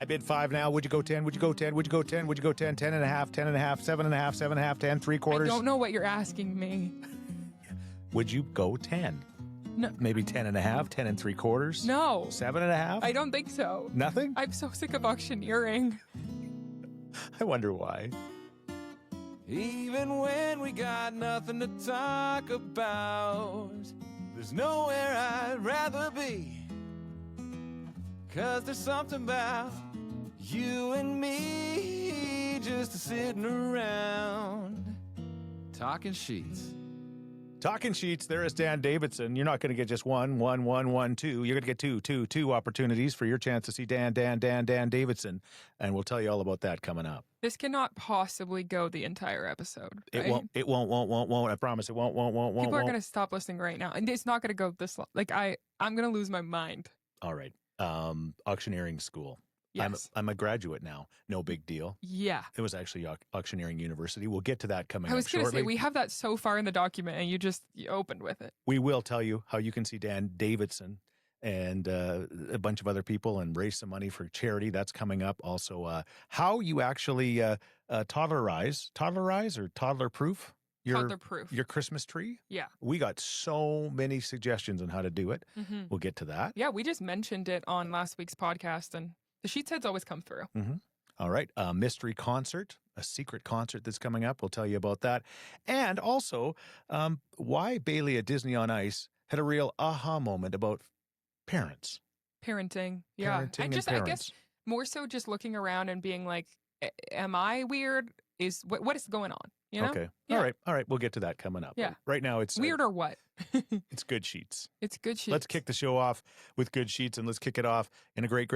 bid 5 now. Would you go 10? Would you go 10? Would you go 10? Would you go 10? 10 and a half, 10 and a half, 7 and a half, 7 and a half, 10, 3/4. I don't know what you're asking me. Would you go 10? No. Maybe 10 and a half, 10 and 3/4? No. 7 and a half? I don't think so. Nothing? I'm so sick of auctioneering. I wonder why. Even when we got nothing to talk about, there's nowhere I'd rather be. 'Cause there's something about you and me just sitting around talking Scheetz. Talking Scheetz, there is Dan Davidson. You're not going to get just one, 2. You're going to get two opportunities for your chance to see Dan Davidson. And we'll tell you all about that coming up. This cannot possibly go the entire episode. Right? It won't. I promise it won't. People are going to stop listening right now. And it's not going to go this long. Like, I'm going to lose my mind. All right. Auctioneering school. Yes. I'm a graduate now. No big deal. Yeah. It was actually Auctioneering University. We'll get to that coming up I was going to shortly. say, we have that so far in the document, and you opened with it. We will tell you how you can see Dan Davidson and a bunch of other people and raise some money for charity. That's coming up. Also, how you actually toddlerize or toddler-proof your Christmas tree. Yeah. We got so many suggestions on how to do it. Mm-hmm. We'll get to that. Yeah, we just mentioned it on last week's podcast, and the Scheetz heads always come through. Mm-hmm. All right. A mystery concert, a secret concert that's coming up. We'll tell you about that. And also, why Baillie at Disney on Ice had a real aha moment about parents. Parenting. Yeah. Parenting I guess more so just looking around and being like, am I weird? What is going on? You know? Okay. Yeah. All right. We'll get to that coming up. Yeah. Right now it's weird or what? It's good Scheetz. It's good Scheetz. Let's kick the show off with good Scheetz, and let's kick it off in a great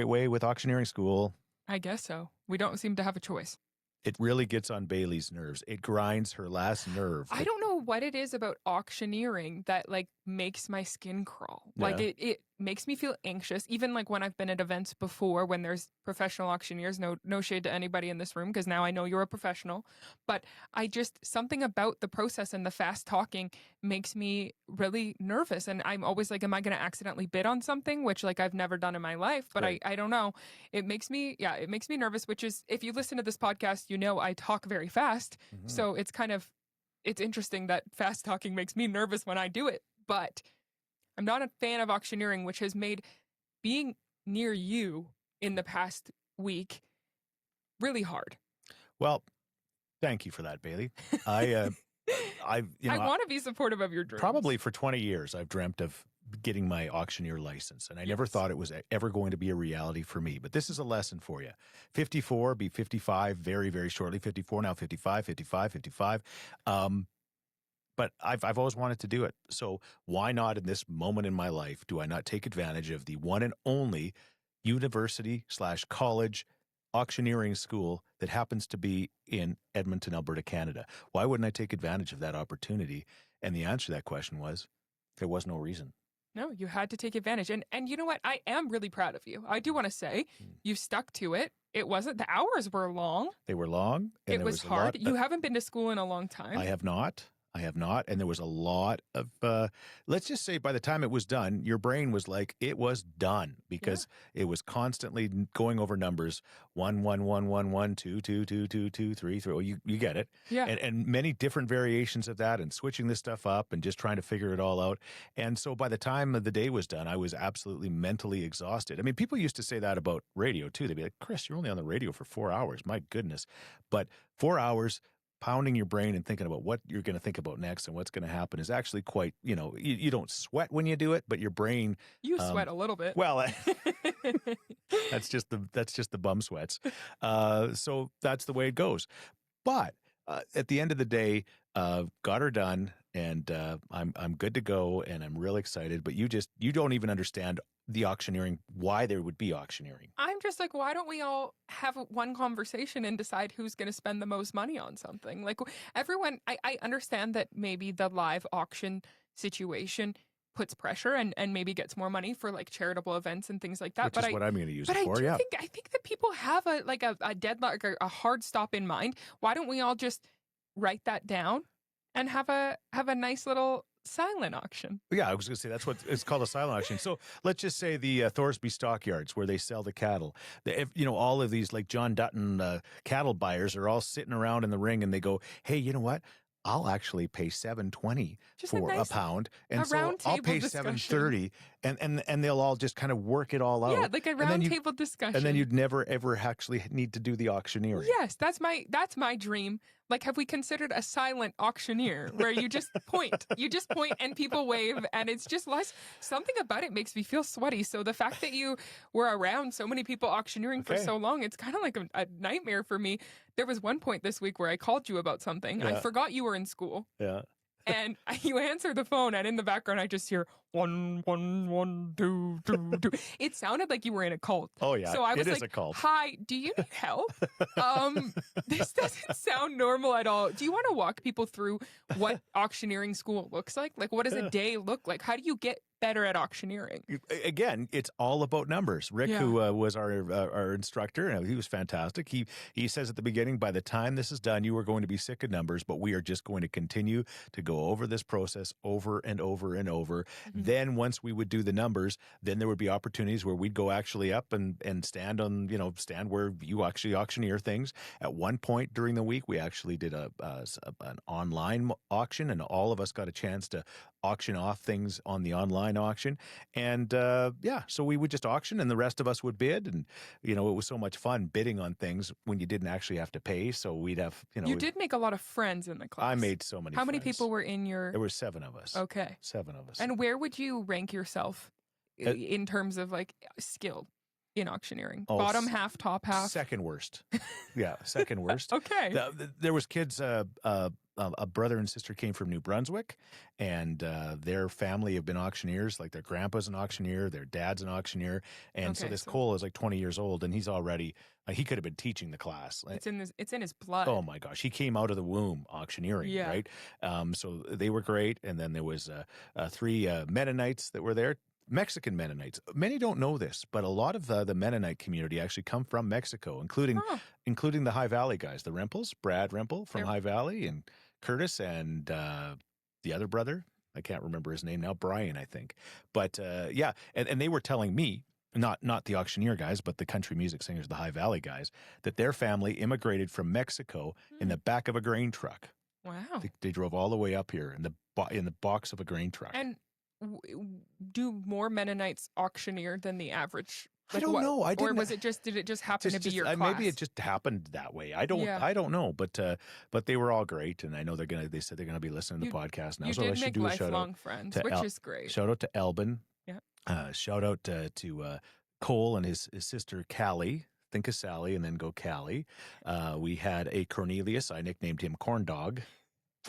way with auctioneering school. I guess so. We don't seem to have a choice. It really gets on Bailey's nerves. It grinds her last nerve. I don't know what it is about auctioneering that like makes my skin crawl. Yeah. Like it makes me feel anxious. Even like when I've been at events before when there's professional auctioneers, no shade to anybody in this room because now I know you're a professional. But something about the process and the fast talking makes me really nervous. And I'm always like, am I going to accidentally bid on something? Which like I've never done in my life, but right. I don't know. It makes me nervous, which is, if you listen to this podcast, you know I talk very fast. Mm-hmm. So it's interesting that fast talking makes me nervous when I do it. But I'm not a fan of auctioneering, which has made being near you in the past week really hard. Well, thank you for that, Bailey. I want to be supportive of your dreams. Probably for 20 years, I've dreamt of getting my auctioneer license, and I never thought it was ever going to be a reality for me. But this is a lesson for you. 54, be 55 very, very shortly. 54 now, 55. But I've always wanted to do it. So why not in this moment in my life do I not take advantage of the one and only university/college auctioneering school that happens to be in Edmonton, Alberta, Canada? Why wouldn't I take advantage of that opportunity? And the answer to that question was, there was no reason. No, you had to take advantage. And you know what? I am really proud of you. I do want to say you stuck to it. It wasn't, the hours were long. They were long. And it was hard. You haven't been to school in a long time. I have not. And there was a lot of, let's just say by the time it was done, your brain was like, it was done because it was constantly going over numbers. 1, 1, 1, 1, 1, 2, 2, 2, 2, 2, 3, 3. Well, you get it. Yeah. And many different variations of that and switching this stuff up and just trying to figure it all out. And so by the time the day was done, I was absolutely mentally exhausted. I mean, people used to say that about radio too. They'd be like, Chris, you're only on the radio for 4 hours. My goodness. But 4 hours pounding your brain and thinking about what you're going to think about next and what's going to happen is actually quite, you don't sweat when you do it, but your brain. You sweat a little bit. Well, that's just the bum sweats. So that's the way it goes. But at the end of the day, got her done, and I'm good to go, and I'm real excited. But you don't even understand the auctioneering, why there would be auctioneering. I'm just like, why don't we all have one conversation and decide who's going to spend the most money on something? Like everyone, I understand that maybe the live auction situation puts pressure and maybe gets more money for like charitable events and things like that. Which is what I'm going to use it for, I think that people have a deadline, a hard stop in mind. Why don't we all just write that down and have a nice little silent auction. Yeah, I was going to say that's what it's called, a silent auction. So let's just say the Thorsby stockyards where they sell the cattle. All of these like John Dutton cattle buyers are all sitting around in the ring, and they go, "Hey, you know what? I'll actually pay $7.20 for a pound, and so I'll pay $7.30, and they'll all just kind of work it all out. Yeah, like a round table discussion. And then you'd never ever actually need to do the auctioneering. Yes, that's my dream. Like, have we considered a silent auctioneer where you just point, and people wave, and it's just less. Something about it makes me feel sweaty. So the fact that you were around so many people auctioneering for so long, it's kind of like a nightmare for me. There was one point this week where I called you about something. I forgot you were in school. Yeah. And you answer the phone, and in the background, I just hear 1 1 1 2 2 2. It sounded like you were in a cult. Oh yeah, so I was like, a cult. "Hi, do you need help? This doesn't sound normal at all. Do you want to walk people through what auctioneering school looks like? Like, what does a day look like? How do you get better at auctioneering?" Again, it's all about numbers. Rick, who was our instructor, he was fantastic. He says at the beginning, by the time this is done, you are going to be sick of numbers, but we are just going to continue to go over this process over and over and over. Mm-hmm. Then once we would do the numbers, then there would be opportunities where we'd go actually up and stand on, stand where you actually auctioneer things. At one point during the week, we actually did an online auction, and all of us got a chance to auction off things on the online auction. And so we would just auction, and the rest of us would bid. And, it was so much fun bidding on things when you didn't actually have to pay. So we'd have, You did make a lot of friends in the class. I made so many How friends. many people were in your... There were 7 of us. Okay. 7 of us. And where would you rank yourself in terms of like skill in auctioneering? Bottom half, top half? Second worst. Yeah, second worst. Okay. There was kids, a brother and sister came from New Brunswick, and their family have been auctioneers. Like their grandpa's an auctioneer, their dad's an auctioneer. And so Cole is like 20 years old, and he's already, he could have been teaching the class. It's in his blood. Oh my gosh. He came out of the womb auctioneering, right? So they were great. And then there was 3 Mennonites that were there. Mexican Mennonites. Many don't know this, but a lot of the Mennonite community actually come from Mexico, including the High Valley guys, the Remples, Brad Rempel from High Valley, and Curtis, and the other brother. I can't remember his name now, Brian, I think. But and they were telling me, not the auctioneer guys, but the country music singers, the High Valley guys, that their family immigrated from Mexico in the back of a grain truck. Wow. They drove all the way up here in the box of a grain truck. And do more Mennonites auctioneer than the average? I don't know. Or did it just happen to be your class? Maybe it just happened that way. I don't know. But they were all great, and I know they said they're gonna be listening to the podcast now. You so did I should make do a shout lifelong out friends, which is great. Shout out to Elbin. Yeah. Shout out to Cole and his sister Callie. Think of Sally and then go Callie. We had a Cornelius. I nicknamed him Corn Dog.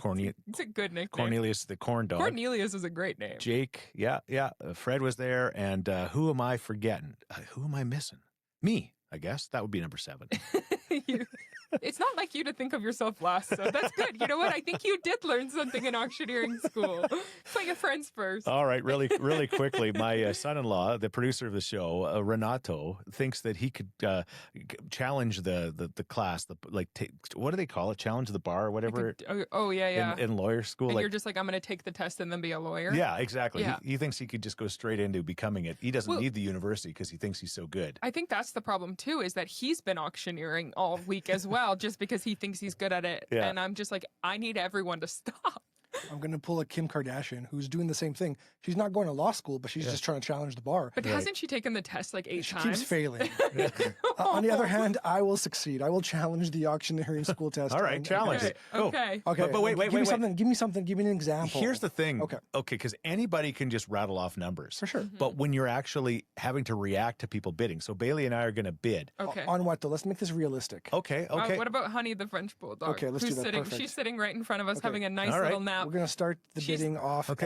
It's a good nickname. Cornelius the Corn Dog. Cornelius is a great name. Jake, yeah. Fred was there, and who am I forgetting? Who am I missing? Me, I guess. That would be number 7. It's not like you to think of yourself last, so that's good. You know what? I think you did learn something in auctioneering school. Put your friends first. All right, really quickly. My son-in-law, the producer of the show, Renato, thinks that he could challenge the class. What do they call it? Challenge the bar or whatever. In lawyer school. And you're just like, I'm going to take the test and then be a lawyer. Yeah, exactly. Yeah. He thinks he could just go straight into becoming it. He doesn't need the university because he thinks he's so good. I think that's the problem too, is that he's been auctioneering all week as well. Just because he thinks he's good at it. Yeah. And I'm just like, I need everyone to stop. I'm going to pull a Kim Kardashian who's doing the same thing. She's not going to law school, but she's just trying to challenge the bar. But hasn't she taken the test like 8 times? She keeps failing. On the other hand, I will succeed. I will challenge the auctioneering school test. All right, challenge it. Okay. Okay. But wait. Give me something. Give me an example. Here's the thing. Okay, because anybody can just rattle off numbers. For sure. But when you're actually having to react to people bidding, so Bailey and I are going to bid. Okay. On what though? Let's make this realistic. Okay. What about Honey the French Bulldog? Okay, let's do that. Perfect. She's sitting right in front of us having a nice All right. little nap. We're going to start the bidding off at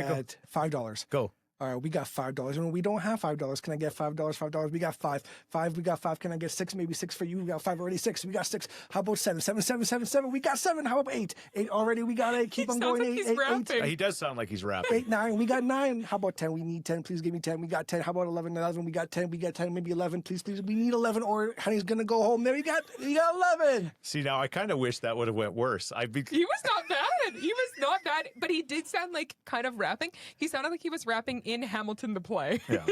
$5. Go. All right, we got $5. And we don't have $5. Can I get $5? $5. We got 5. 5. We got 5. Can I get 6? Maybe 6 for you. We got 5 already. 6. We got 6. How about 7? 7, 7, 7, 7. We got 7. How about 8? 8 already. We got 8. Keep on going. Like 8, he's 8. He does sound like he's rapping. 8, 9. We got 9. How about 10? We need 10. Please give me 10. We got 10. How about 11? 11. We got 10. We got 10. Maybe 11. Please. We need 11. Or Honey's gonna go home. There we got 11. See, now I kind of wish that would have went worse. He was not bad good. He was not bad, but he did sound like kind of rapping. He sounded like he was rapping in Hamilton the play. Yeah.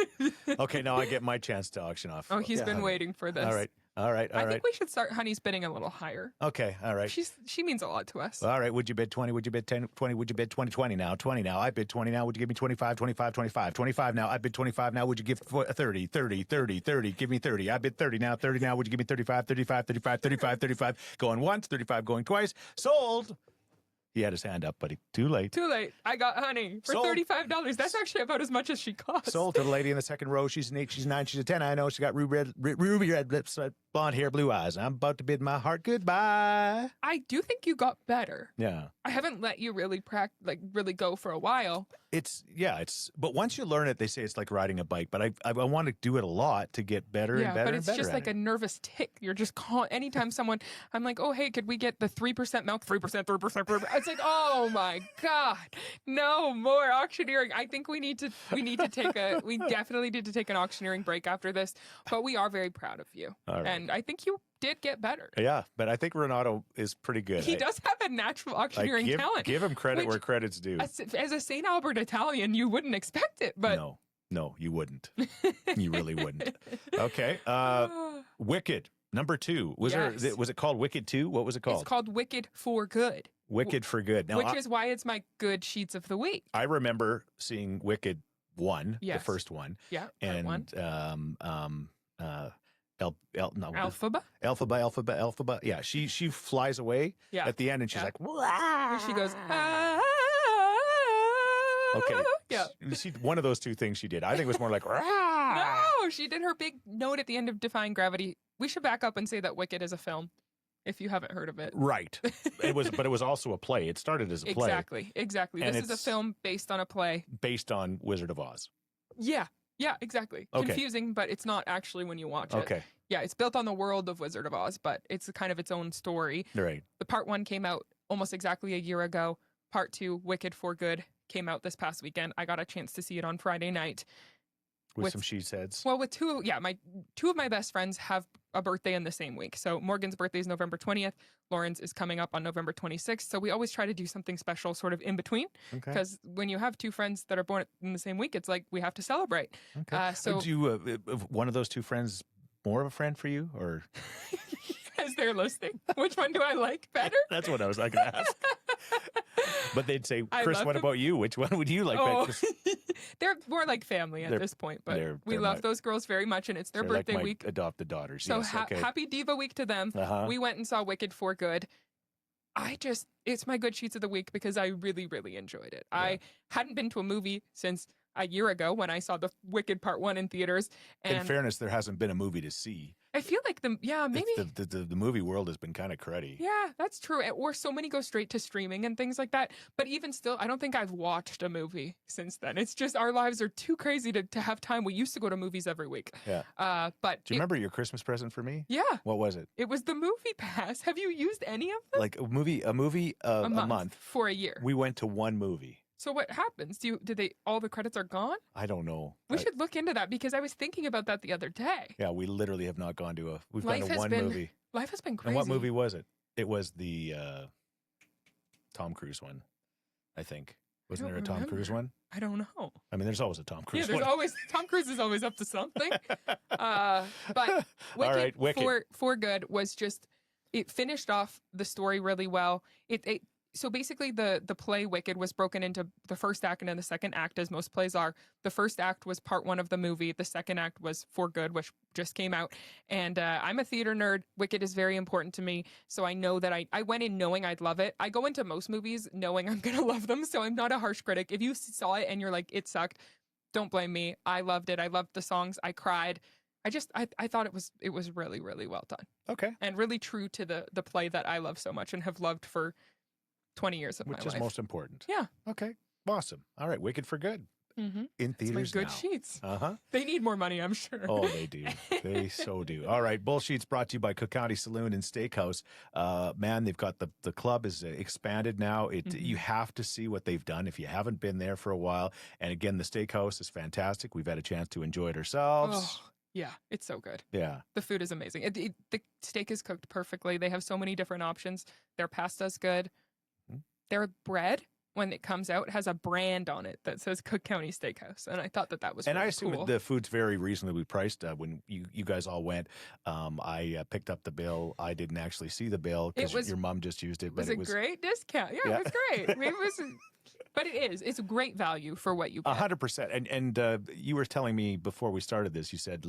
Okay, now I get my chance to auction off. Oh, he's been waiting for this. All right. I think we should start Honey's bidding a little higher. Okay, all right. She means a lot to us. All right, would you bid 20? Would you bid 10? 20? Would you bid 20? 20 now. 20 now. I bid 20 now. Would you give me 25? 25, 25. 25 now. I bid 25 now. Would you give 30? 30, 30, 30. Give me 30. I bid 30 now. 30 now. Would you give me 35? 35, 35, 35, 35. Going once, 35 going twice. Sold. He had his hand up, buddy. Too late. Too late. I got Honey for Sold. $35. That's actually about as much as she cost. Sold to the lady in the second row. She's an 8, she's 9, she's a 10. I know. She's got ruby red lips, blonde hair, blue eyes. I'm about to bid my heart goodbye. I do think you got better. Yeah. I haven't let you really really go for a while. But once you learn it, they say it's like riding a bike. But I want to do it a lot to get better and better but and it's better just at like it. a nervous tick. You're just anytime someone, I'm like, oh, hey, could we get the 3% milk? 3%, 3%. It's like, oh my God, no more auctioneering. I think we definitely need to take an auctioneering break after this, but we are very proud of you. All right. And I think you did get better. Yeah, but I think Renato is pretty good. He does have a natural auctioneering talent. Give him credit which, where credit's due. As a St. Albert Italian, you wouldn't expect it, but No, you wouldn't. You really wouldn't. Okay. Wicked, number 2. Was it called Wicked 2? What was it called? It's called Wicked for Good. Wicked for Good. Now, which is why it's my good Scheetz of the week. I remember seeing Wicked 1, the Yes. first one. Yeah, And one. Alphaba. Yeah, she flies away at the end and she's like, Where she goes, okay. Yeah. One of those two things she did. I think it was more like, No, she did her big note at the end of Defying Gravity. We should back up and say that Wicked is a film, if you haven't heard of it. Right. But it was also a play. It started as a play. Exactly. And This is a film based on a play. Based on Wizard of Oz. Yeah, exactly. Okay. Confusing, but it's not actually when you watch it. Okay. Yeah, it's built on the world of Wizard of Oz, but it's kind of its own story. Right. The part 1 came out almost exactly a year ago. Part 2, Wicked for Good, came out this past weekend. I got a chance to see it on Friday night. With some Scheetz heads. Well, with two of my best friends have a birthday in the same week. So Morgan's birthday is November 20th. Lauren's is coming up on November 26th. So we always try to do something special sort of in between. Okay. Because when you have two friends that are born in the same week, it's like we have to celebrate. Okay. So do you, one of those two friends more of a friend for you, or? as they're listening, which one do I like better? That's what I was going to ask. But they'd say, Chris, what about you? Which one would you like better? They're more like family at this point, but we love those girls very much, and it's their birthday like my week. Adopted daughters. So yes, okay. happy Diva Week to them. We went and saw Wicked for Good. It's my good Scheetz of the week because I really, really enjoyed it. Yeah. I hadn't been to a movie since a year ago when I saw the Wicked Part 1 in theaters. And in fairness, there hasn't been a movie to see. I feel like maybe the movie world has been kind of cruddy. Yeah, that's true. Or so many go straight to streaming and things like that. But even still, I don't think I've watched a movie since then. It's just our lives are too crazy to have time. We used to go to movies every week. Yeah. But do you remember your Christmas present for me? Yeah. What was it? It was the Movie Pass. Have you used any of them? Like a movie a month for a year. We went to one movie. So what happens? All the credits are gone? I don't know. We should look into that because I was thinking about that the other day. Yeah, we literally have not gone to we've gone to one movie. Life has been crazy. And what movie was it? It was the Tom Cruise one, I think. Wasn't there a Tom Cruise one? I don't know. I mean, there's always a Tom Cruise one. Yeah, there's always, Tom Cruise is always up to something. But Wicked for Good was just, it finished off the story really well. So basically, the play Wicked was broken into the first act and then the second act, as most plays are. The first act was part 1 of the movie. The second act was For Good, which just came out. And I'm a theater nerd. Wicked is very important to me. So I know that I went in knowing I'd love it. I go into most movies knowing I'm going to love them. So I'm not a harsh critic. If you saw it and you're like, it sucked, don't blame me. I loved it. I loved the songs. I cried. I thought it was really, really well done. Okay. And really true to the play that I love so much and have loved for 20 years of my life. Which is most important. Yeah. Okay. Awesome. All right. Wicked for Good. Mm-hmm. In theaters it's my good now. Scheetz. They need more money, I'm sure. Oh, they do. They so do. All right. Bull Scheetz brought to you by Cook County Saloon and Steakhouse. Man, they've got the club is expanded now. You have to see what they've done if you haven't been there for a while. And again, the steakhouse is fantastic. We've had a chance to enjoy it ourselves. Oh. Yeah, it's so good. Yeah. The food is amazing. The steak is cooked perfectly. They have so many different options. Their pasta's good. their bread, when it comes out, has a brand on it that says Cook County Steakhouse. And I thought that was And really I assume cool. the food's very reasonably priced. When you guys all went, I picked up the bill. I didn't actually see the bill because your mom just used it. It was a great discount. Yeah, it was great. But it's a great value for what you get. 100%. And you were telling me before we started this, you said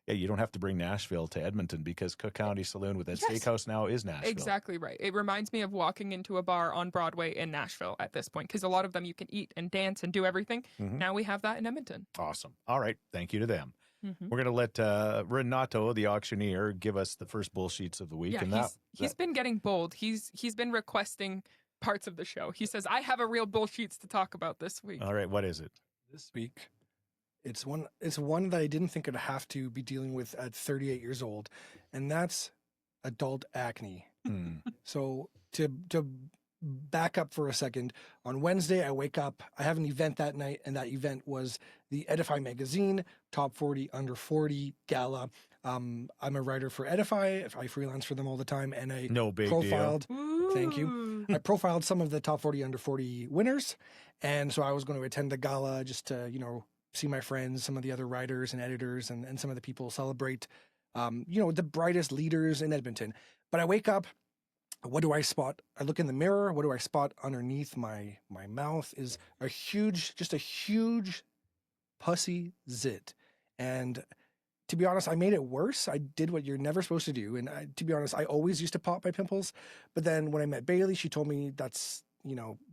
you don't have to bring Nashville to Edmonton because Cook County Saloon with that steakhouse now is Nashville. Exactly right. It reminds me of walking into a bar on Broadway in Nashville at this point, because a lot of them you can eat and dance and do everything. Mm-hmm. Now we have that in Edmonton. Awesome. All right. Thank you to them. Mm-hmm. We're going to let Renato, the auctioneer, give us the first bullsheets of the week. Yeah, and he's been getting bold. He's been requesting parts of the show. He says, I have a real bullsheets to talk about this week. All right, what is it? This week, it's one that I didn't think I'd have to be dealing with at 38 years old, and that's adult acne. So to back up for a second, on Wednesday I wake up, I have an event that night, and that event was the Edify magazine Top 40 Under 40 Gala. I'm a writer for Edify. I freelance for them all the time, and I profiled. Thank you. I profiled some of the top 40 under 40 winners, and so I was going to attend the gala just to see my friends, some of the other writers and editors, and some of the people celebrate the brightest leaders in Edmonton. But I wake up. What do I spot? I look in the mirror. What do I spot underneath my mouth is a huge pussy zit. And to be honest, I made it worse. I did what you're never supposed to do. And to be honest, I always used to pop my pimples. But then when I met Baillie, she told me that's,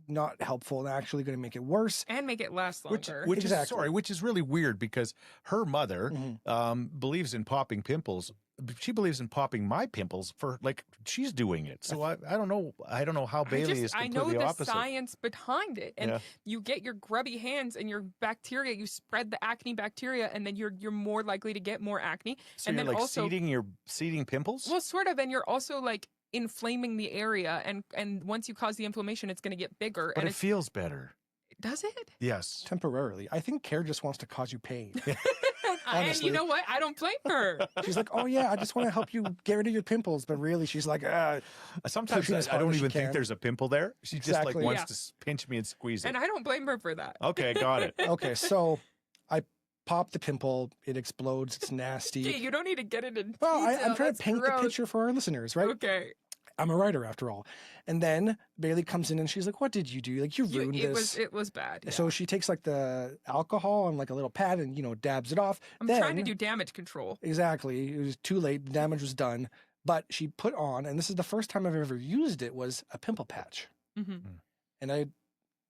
not helpful and actually going to make it worse. And make it last longer. Which is really weird because her mother believes in popping pimples. She believes in popping my pimples for she's doing it. So I don't know. I don't know how Baillie is completely opposite. I know the science behind it, and you get your grubby hands and your bacteria. You spread the acne bacteria, and then you're more likely to get more acne. So and you're then also seeding pimples. Well, sort of, and you're also inflaming the area, and once you cause the inflammation, it's going to get bigger. But and it feels better. Does it? Yes. Temporarily. I think Care just wants to cause you pain. And you know what? I don't blame her. She's like, oh yeah, I just want to help you get rid of your pimples. But really, she's like, sometimes I don't even think there's a pimple there. She just wants to pinch me and squeeze it. And I don't blame her for that. Okay, got it. Okay, so I pop the pimple. It explodes. It's nasty. Yeah, you don't need to get it in Well, detail. I'm trying to paint gross. the picture for our listeners, right? Okay. I'm a writer after all. And then Baillie comes in and she's like, what did you do? You ruined this. It was bad. Yeah. So she takes the alcohol and a little pad and, dabs it off. I'm trying to do damage control. Exactly. It was too late. The damage was done. But she put on, and this is the first time I've ever used it, was a pimple patch. Mm-hmm. And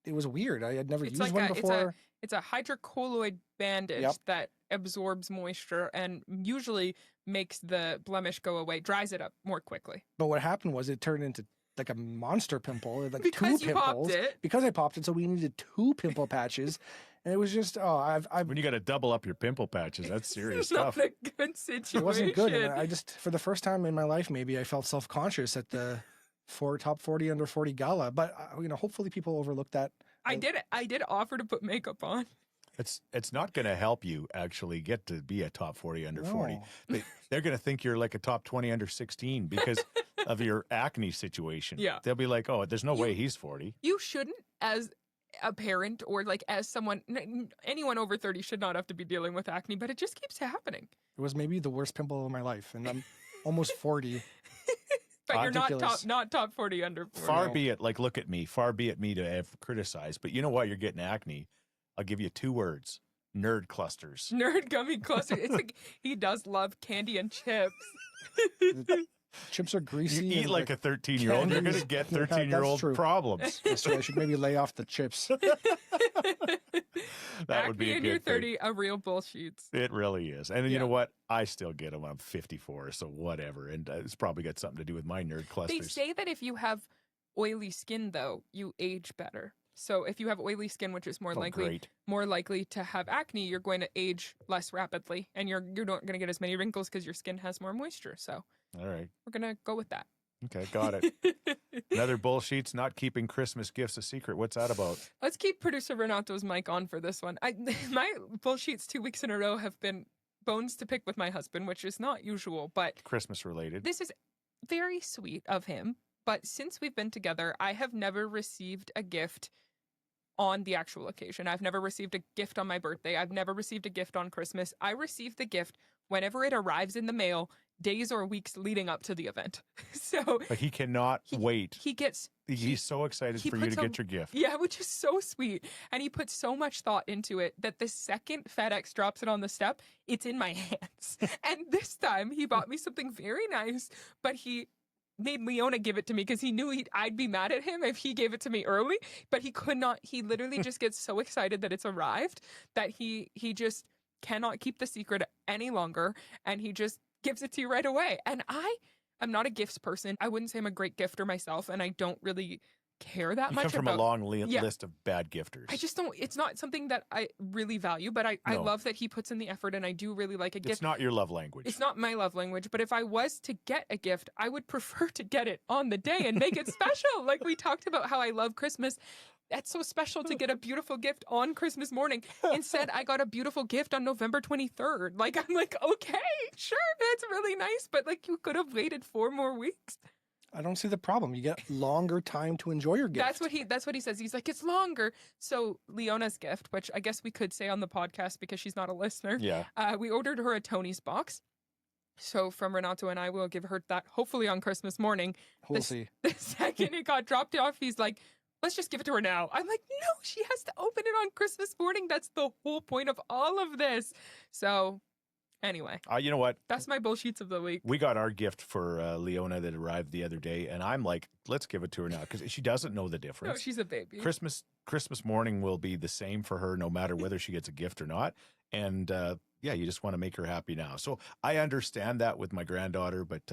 it was weird. I had never used one before. It's a hydrocolloid bandage that absorbs moisture and usually makes the blemish go away, dries it up more quickly. But what happened was it turned into a monster pimple, because two you pimples. Popped it. Because I popped it, so we needed 2 pimple patches. And it was just, when you got to double up your pimple patches, that's serious It's stuff. not a good situation. It wasn't good. And I just, for the first time in my life, maybe I felt self-conscious at the top 40 under 40 gala. But, hopefully people overlook that. I did offer to put makeup on. It's not going to help you actually get to be a top 40 under 40. They're going to think you're like a top 20 under 16 because of your acne situation. Yeah. They'll be like, oh, there's no way he's 40. You shouldn't, as a parent or as someone, anyone over 30 should not have to be dealing with acne, but it just keeps happening. It was maybe the worst pimple of my life, and I'm almost 40. But you're not top 40 under 40. Far be it, look at me. Far be it me to have criticized. But you know what? You're getting acne. I'll give you 2 words. Nerd clusters. Nerd gummy clusters. It's he does love candy and chips. Chips are greasy. You eat like a 13-year-old. You're going to get 13-year-old problems. So I should maybe lay off the chips. That would be a good and you're 30, thing. a real bullshit. It really is. And you know what? I still get them. I'm 54, so whatever. And it's probably got something to do with my nerd clusters. They say that if you have oily skin, though, you age better. So if you have oily skin, which is more likely to have acne, you're going to age less rapidly, and you're not going to get as many wrinkles because your skin has more moisture. So all right, we're going to go with that. Okay, got it. Another bullshit's not keeping Christmas gifts a secret. What's that about? Let's keep producer Renato's mic on for this one. My bullshits 2 weeks in a row have been bones to pick with my husband, which is not usual, but Christmas related. This is very sweet of him. But since we've been together, I have never received a gift on the actual occasion. I've never received a gift on my birthday. I've never received a gift on Christmas. I receive the gift whenever it arrives in the mail, days or weeks leading up to the event. So But he cannot wait. he gets He's so excited he for you puts to get your gift. Yeah, which is so sweet. And he puts so much thought into it that the second FedEx drops it on the step, it's in my hands. And this time he bought me something very nice, but he made Leona give it to me because he knew I'd be mad at him if he gave it to me early, but he could not. He literally just gets so excited that it's arrived that he just cannot keep the secret any longer, and he just gives it to you right away. And I'm not a gifts person. I wouldn't say I'm a great gifter myself, and I don't really care that You much come from about a long list of bad gifters. I just don't. It's not something that I really value, but I No. love that he puts in the effort, and I do really like a gift. It's not your love language. It's not my love language, but if I was to get a gift, I would prefer to get it on the day and make it special. Like we talked about how I love Christmas. That's so special to get a beautiful gift on Christmas morning. Instead, I got a beautiful gift on November 23rd. Like, I'm like, okay, sure, that's really nice, but like you could have waited 4 more weeks. I don't see the problem. You get longer time to enjoy your gift. That's what he says. He's like, it's longer. So Leona's gift, which I guess we could say on the podcast because she's not a listener. Yeah. We ordered her a Tony's box. So from Renato and I, will give her that hopefully on Christmas morning. We'll see. The second it got dropped off, he's like, let's just give it to her now. I'm like, no, she has to open it on Christmas morning. That's the whole point of all of this. So anyway, You know what? that's my bullshits of the week. We got our gift for Leona that arrived the other day, and I'm like, let's give it to her now because she doesn't know the No, difference. she's a baby. Christmas morning will be the same for her no matter whether she gets a gift or not. And yeah, you just want to make her happy now. So I understand that with my granddaughter, but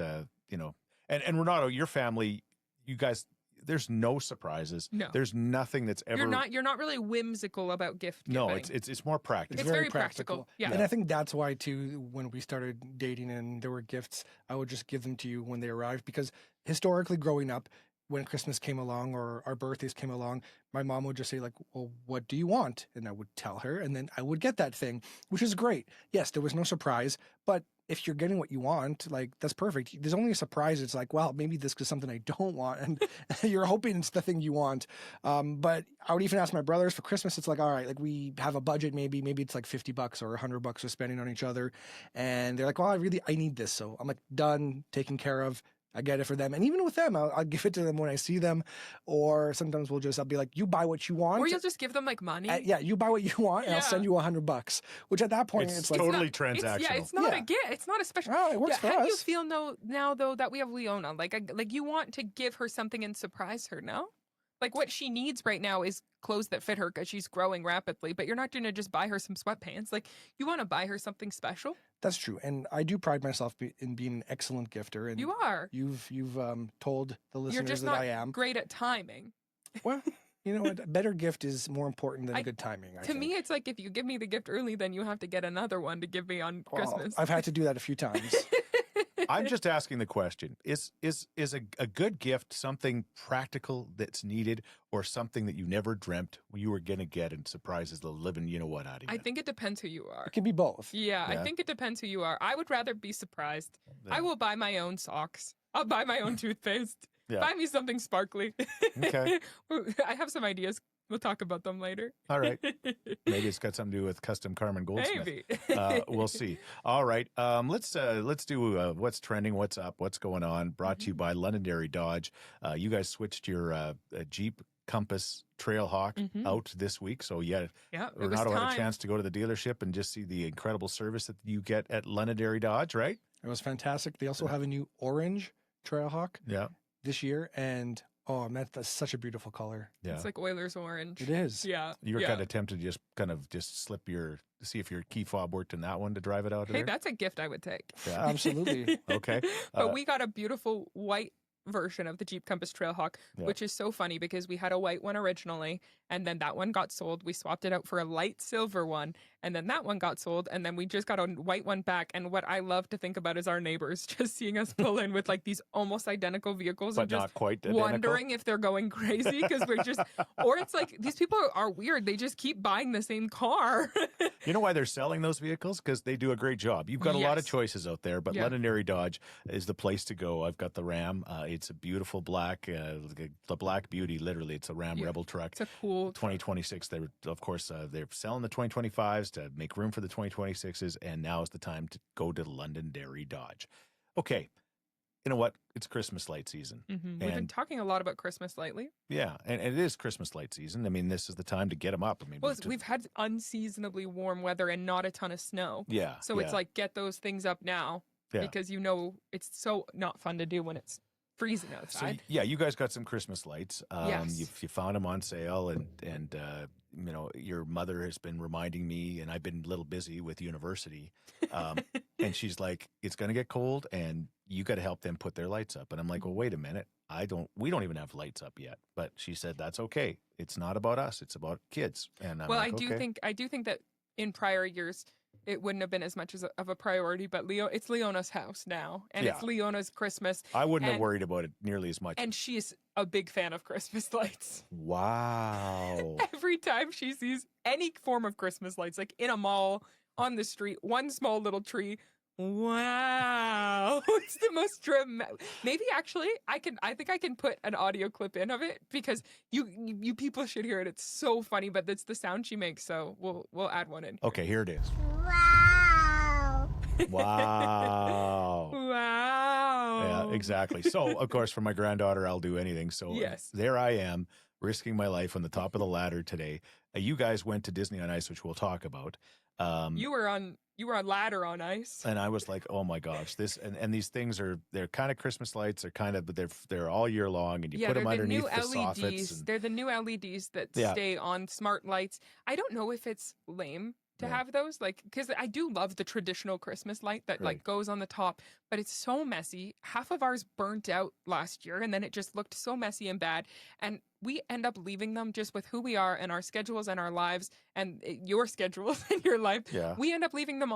you know, and Renato, your family, you guys, there's no surprises. No. There's nothing that's ever. You're not really whimsical about gift No, giving. it's more practical. It's very practical. Yeah. And I think that's why, too, when we started dating and there were gifts, I would just give them to you when they arrived. Because historically, growing up, when Christmas came along or our birthdays came along, my mom would just say, like, well, what do you want? And I would tell her, and then I would get that thing, which is great. Yes, there was no surprise, but if you're getting what you want, like, that's perfect. There's only a surprise. It's like, well, maybe this is something I don't want, and you're hoping it's the thing you want. But I would even ask my brothers for Christmas. It's like, all right, like we have a budget, maybe it's like $50 or $100 we're spending on each other. And they're like, well, I need this. So I'm like, done, taken care of. I get it for them. And even with them, I'll give it to them when I see them. Or sometimes I'll be like, you buy what you want. Or you'll just give them like money. Yeah, you buy what you want, and I'll send you $100. Which at that point, it's like totally transactional. It's not a gift. It's not a special. Oh, it works for How do you us. feel now though that we have Leona? Like you want to give her something and surprise her, no? Like what she needs right now is clothes that fit her because she's growing rapidly. But you're not going to just buy her some sweatpants. Like you want to buy her something special. That's true, and I do pride myself in being an excellent gifter. And You are. You've told the You're listeners just that not I am. great at timing. Well, you know what? A better gift is more important than good timing. I To think. me, it's like if you give me the gift early, then you have to get another one to give me on Well, Christmas. I've had to do that a few times. I'm just asking the question: Is a good gift something practical that's needed, or something that you never dreamt you were going to get and surprises the living you know what out of you? I think it depends who you are. It can be both. Yeah, Yeah. I think it depends who you are. I would rather be surprised. Yeah. I will buy my own socks. I'll buy my own toothpaste. Yeah. Buy me something sparkly. Okay. I have some ideas. We'll talk about them later. All right. Maybe it's got something to do with custom Carmen Goldsmith. Maybe. We'll see. All right. Let's do what's trending, what's up, what's going on. Brought to you by Londonderry Dodge. You guys switched your Jeep Compass Trailhawk out this week, so yeah, Yeah, it was Renato had a time. chance to go to the dealership and just see the incredible service that you get at Londonderry Dodge, right? It was fantastic. They also have a new orange Trailhawk Yeah. this year, and oh man, that's such a beautiful color. Yeah. It's like Oilers orange. It is. Yeah. You were yeah. kind of tempted to just slip see if your key fob worked in that one to drive it out of Hey, there. that's a gift I would take. Yeah. Absolutely. Okay. But we got a beautiful white version of the Jeep Compass Trailhawk, Yeah. which is so funny because we had a white one originally, and then that one got sold. We swapped it out for a light silver one, and then that one got sold, and then we just got a white one back. And what I love to think about is our neighbors just seeing us pull in with like these almost identical vehicles but and just not quite identical. wondering if they're going crazy because we're just, or it's like these people are weird. They just keep buying the same car. You know why they're selling those vehicles? Because they do a great job. You've got a lot of Yes. choices out there, but Yeah. Londonderry Dodge is the place to go. I've got the Ram. It's a beautiful black, the Black Beauty. Literally, it's a Ram Rebel truck. It's a cool 2026. They were, of course, they're selling the 2025s to make room for the 2026s, and now is the time to go to Londonderry Dodge. Okay, you know what? It's Christmas light season. We've been talking a lot about Christmas lately. Yeah, and it is Christmas light season. I mean, this is the time to get them up. I mean, Well, we've had unseasonably warm weather and not a ton of snow. yeah. So it's like, get those things up now because you know it's so not fun to do when it's freezing outside. So, yeah, you guys got some Christmas lights. Yes. You found them on sale, and you know, your mother has been reminding me, and I've been a little busy with university, and she's like, it's going to get cold, and you got to help them put their lights up. And I'm like, well, wait a minute, we don't even have lights up yet. But she said that's okay. It's not about us. It's about kids. And I'm like, I do think that in prior years it wouldn't have been as much of a priority, but it's Leona's house now, and it's Leona's Christmas. I wouldn't have worried about it nearly as much. And she's a big fan of Christmas lights. Wow. Every time she sees any form of Christmas lights, like in a mall, on the street, one small little tree, wow. It's the most dramatic. Maybe actually I think I can put an audio clip in of it, because you people should hear it. It's so funny, but that's the sound she makes, so we'll add one in. Okay, here it is. Wow. Wow. Wow. Yeah, exactly. So, of course, for my granddaughter, I'll do anything. So Yes. there I am, risking my life on the top of the ladder today. You guys went to Disney on Ice, which we'll talk about. You were on ladder on ice. And I was like, oh my gosh, and these things they're kind of Christmas lights. They're kind of, but they're all year long, and you put them underneath the soffits. They're the new LEDs that stay on smart lights. I don't know if it's lame to have those, like, because I do love the traditional Christmas light that like goes on the top, but it's so messy. Half of ours burnt out last year, and then it just looked so messy and bad. And we end up leaving them, just with who we are and our schedules and our lives and your schedules and your life. Yeah. We end up leaving them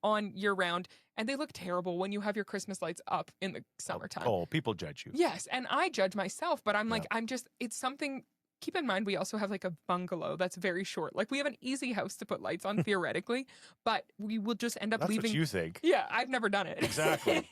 on year round, and they look terrible when you have your Christmas lights up in the summertime. Oh, people judge you. Yes, and I judge myself, but I'm like, it's something. Keep in mind, we also have like a bungalow that's very short. Like, we have an easy house to put lights on theoretically, but we will just end up That's leaving. what you think. Yeah, I've never done it. Exactly.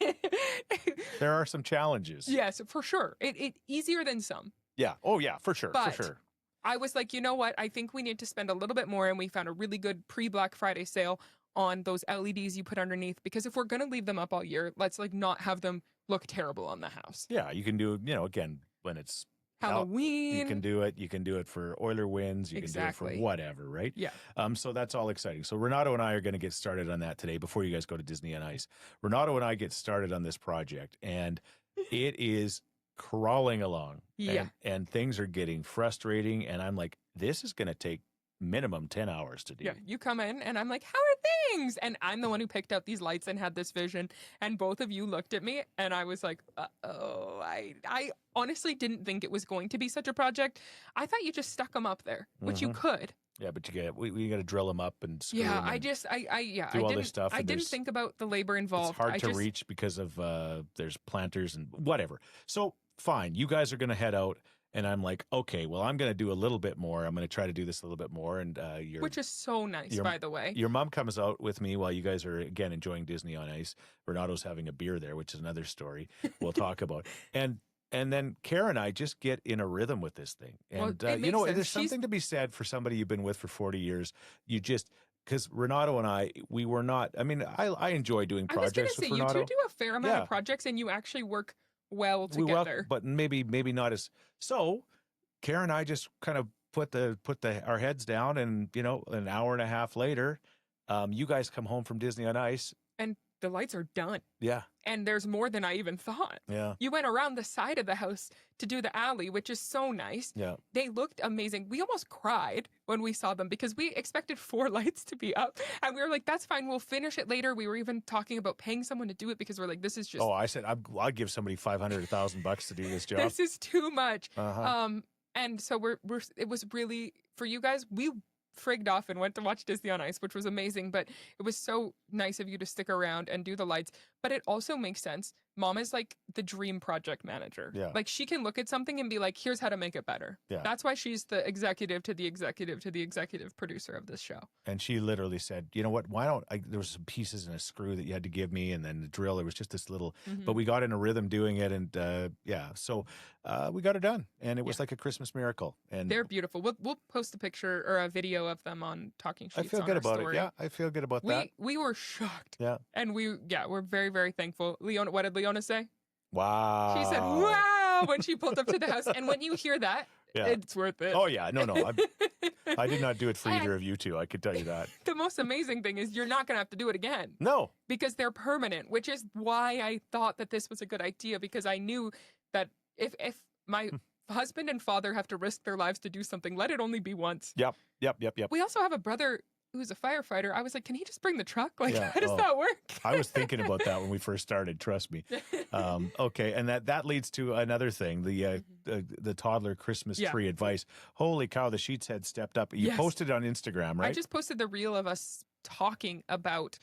There are some challenges. Yes, for sure. It easier than some. Yeah. Oh, yeah, for sure. But for sure. I was like, you know what? I think we need to spend a little bit more, and we found a really good pre-Black Friday sale on those LEDs you put underneath, because if we're going to leave them up all year, let's like not have them look terrible on the house. Yeah, you can do, again, when it's Halloween. You can do it. You can do it for Oiler wins. You can do it for whatever, right? Yeah. So that's all exciting. So Renato and I are going to get started on that today before you guys go to Disney on Ice. Renato and I get started on this project, and it is crawling along. Yeah. And things are getting frustrating, and I'm like, this is going to take minimum 10 hours to do. Yeah, you come in and I'm like, how are things? And I'm the one who picked out these lights and had this vision. And both of you looked at me and I was like, uh-oh. I honestly didn't think it was going to be such a project. I thought you just stuck them up there, which you could. Yeah, but we got to drill them up and screw them. Do all this stuff. I didn't think about the labor involved. It's hard to reach because of there's planters and whatever. So fine, you guys are going to head out. And I'm like, okay, well, I'm going to do a little bit more. I'm going to try to do this a little bit more. And which is so nice, by the way. Your mom comes out with me while you guys are, again, enjoying Disney on Ice. Renato's having a beer there, which is another story we'll talk about. And then Kara and I just get in a rhythm with this thing. And, there's something to be said for somebody you've been with for 40 years. You just... Because Renato and I, we were not... I mean, I enjoy doing projects with Renato. I was going to say, you two do a fair amount of projects, and you actually work well together. But maybe not as... So, Kara and I just kind of put our heads down, and, an hour and a half later, you guys come home from Disney on Ice. And the lights are done. Yeah. And there's more than I even thought. Yeah. You went around the side of the house to do the alley, which is so nice. Yeah. They looked amazing. We almost cried when we saw them because we expected 4 lights to be up. And we were like, that's fine. We'll finish it later. We were even talking about paying someone to do it because we're like, this is just... Oh, I said, I'll give somebody $500, $1,000 to do this job. This is too much. Uh-huh. And so it was really, for you guys, we frigged off and went to watch Disney on Ice, which was amazing, but it was so nice of you to stick around and do the lights. But it also makes sense Mom is like the dream project manager. Yeah. Like she can look at something and be like, here's how to make it better. Yeah. That's why she's the executive to the executive to the executive producer of this show. And she literally said, you know what, why don't there was some pieces and a screw that you had to give me, and then the drill, it was just this little, but we got in a rhythm doing it, and so we got it done, and it was like a Christmas miracle. And they're beautiful. We'll post a picture or a video of them on Talking Scheetz. I feel good about it. Yeah, I feel good about that. We were shocked. Yeah. And we're very, very thankful. Leona, what did Leona say? Wow. She said, wow, when she pulled up to the house. And when you hear that, it's worth it. Oh, yeah. No. I did not do it for either of you two. I could tell you that. The most amazing thing is you're not going to have to do it again. No. Because they're permanent, which is why I thought that this was a good idea, because I knew that if my husband and father have to risk their lives to do something, let it only be once. Yep. We also have a brother who's a firefighter. I was like, can he just bring the truck? Like, Yeah. how does that work? I was thinking about that when we first started, trust me. Okay, and that leads to another thing, the toddler Christmas tree advice. Holy cow, the Scheetz had stepped up. You posted it on Instagram, right? I just posted the reel of us talking about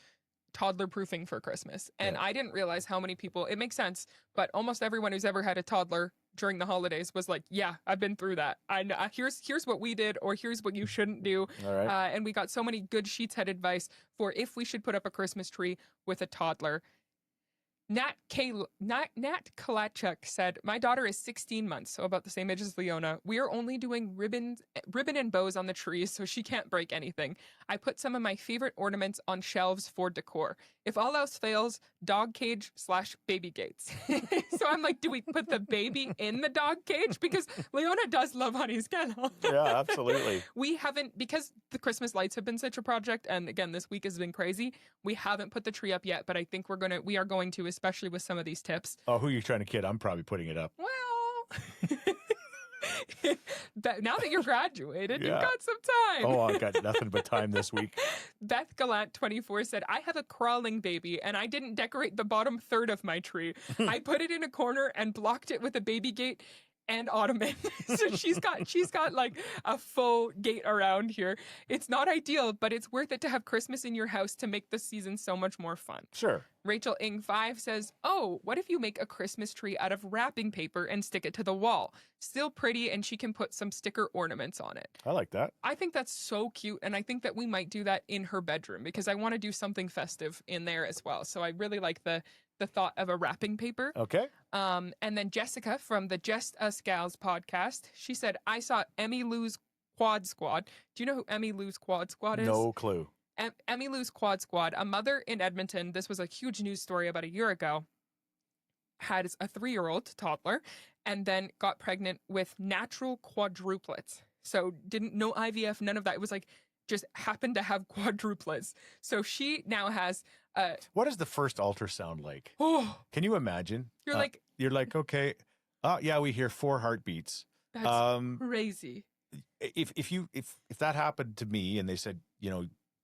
toddler proofing for Christmas. And I didn't realize how many people, it makes sense, but almost everyone who's ever had a toddler during the holidays was like, yeah, I've been through that. I know, here's what we did, or here's what you shouldn't do. All right. And we got so many good Scheetz head advice for if we should put up a Christmas tree with a toddler. Nat Kalachuk said, my daughter is 16 months, so about the same age as Leona. We are only doing ribbon and bows on the trees, so she can't break anything. I put some of my favorite ornaments on shelves for decor. If all else fails, dog cage / baby gates. So I'm like, do we put the baby in the dog cage? Because Leona does love Honey's Kennel. Yeah, absolutely. We haven't, because the Christmas lights have been such a project, and again, this week has been crazy, we haven't put the tree up yet, but I think we are going to, especially with some of these tips. Oh, who are you trying to kid? I'm probably putting it up. Well, now that you're graduated, Yeah. you've got some time. Oh, I got nothing but time this week. Beth Gallant 24 said, I have a crawling baby and I didn't decorate the bottom third of my tree. I put it in a corner and blocked it with a baby gate and ottoman. So she's got like a full gate around here. It's not ideal, but it's worth it to have Christmas in your house to make the season so much more fun. Sure. Rachel Ing 5 says, oh, what if you make a Christmas tree out of wrapping paper and stick it to the wall? Still pretty, and she can put some sticker ornaments on it. I like that. I think that's so cute, and I think that we might do that in her bedroom because I want to do something festive in there as well. So I really like the thought of a wrapping paper. Okay. And then Jessica from the Just Us Gals podcast, she said, I saw Emmy Lou's Quad Squad. Do you know who Emmy Lou's Quad Squad is? No clue. Emmy Lou's Quad Squad, a mother in Edmonton, this was a huge news story about a year ago, had a 3-year-old toddler and then got pregnant with natural quadruplets. So no IVF, none of that. It was like just happened to have quadruplets. So she now has What is the first ultrasound like? oh, Can you imagine? you're like, okay. Yeah, we hear 4 heartbeats. that's crazy. If that happened to me and they said,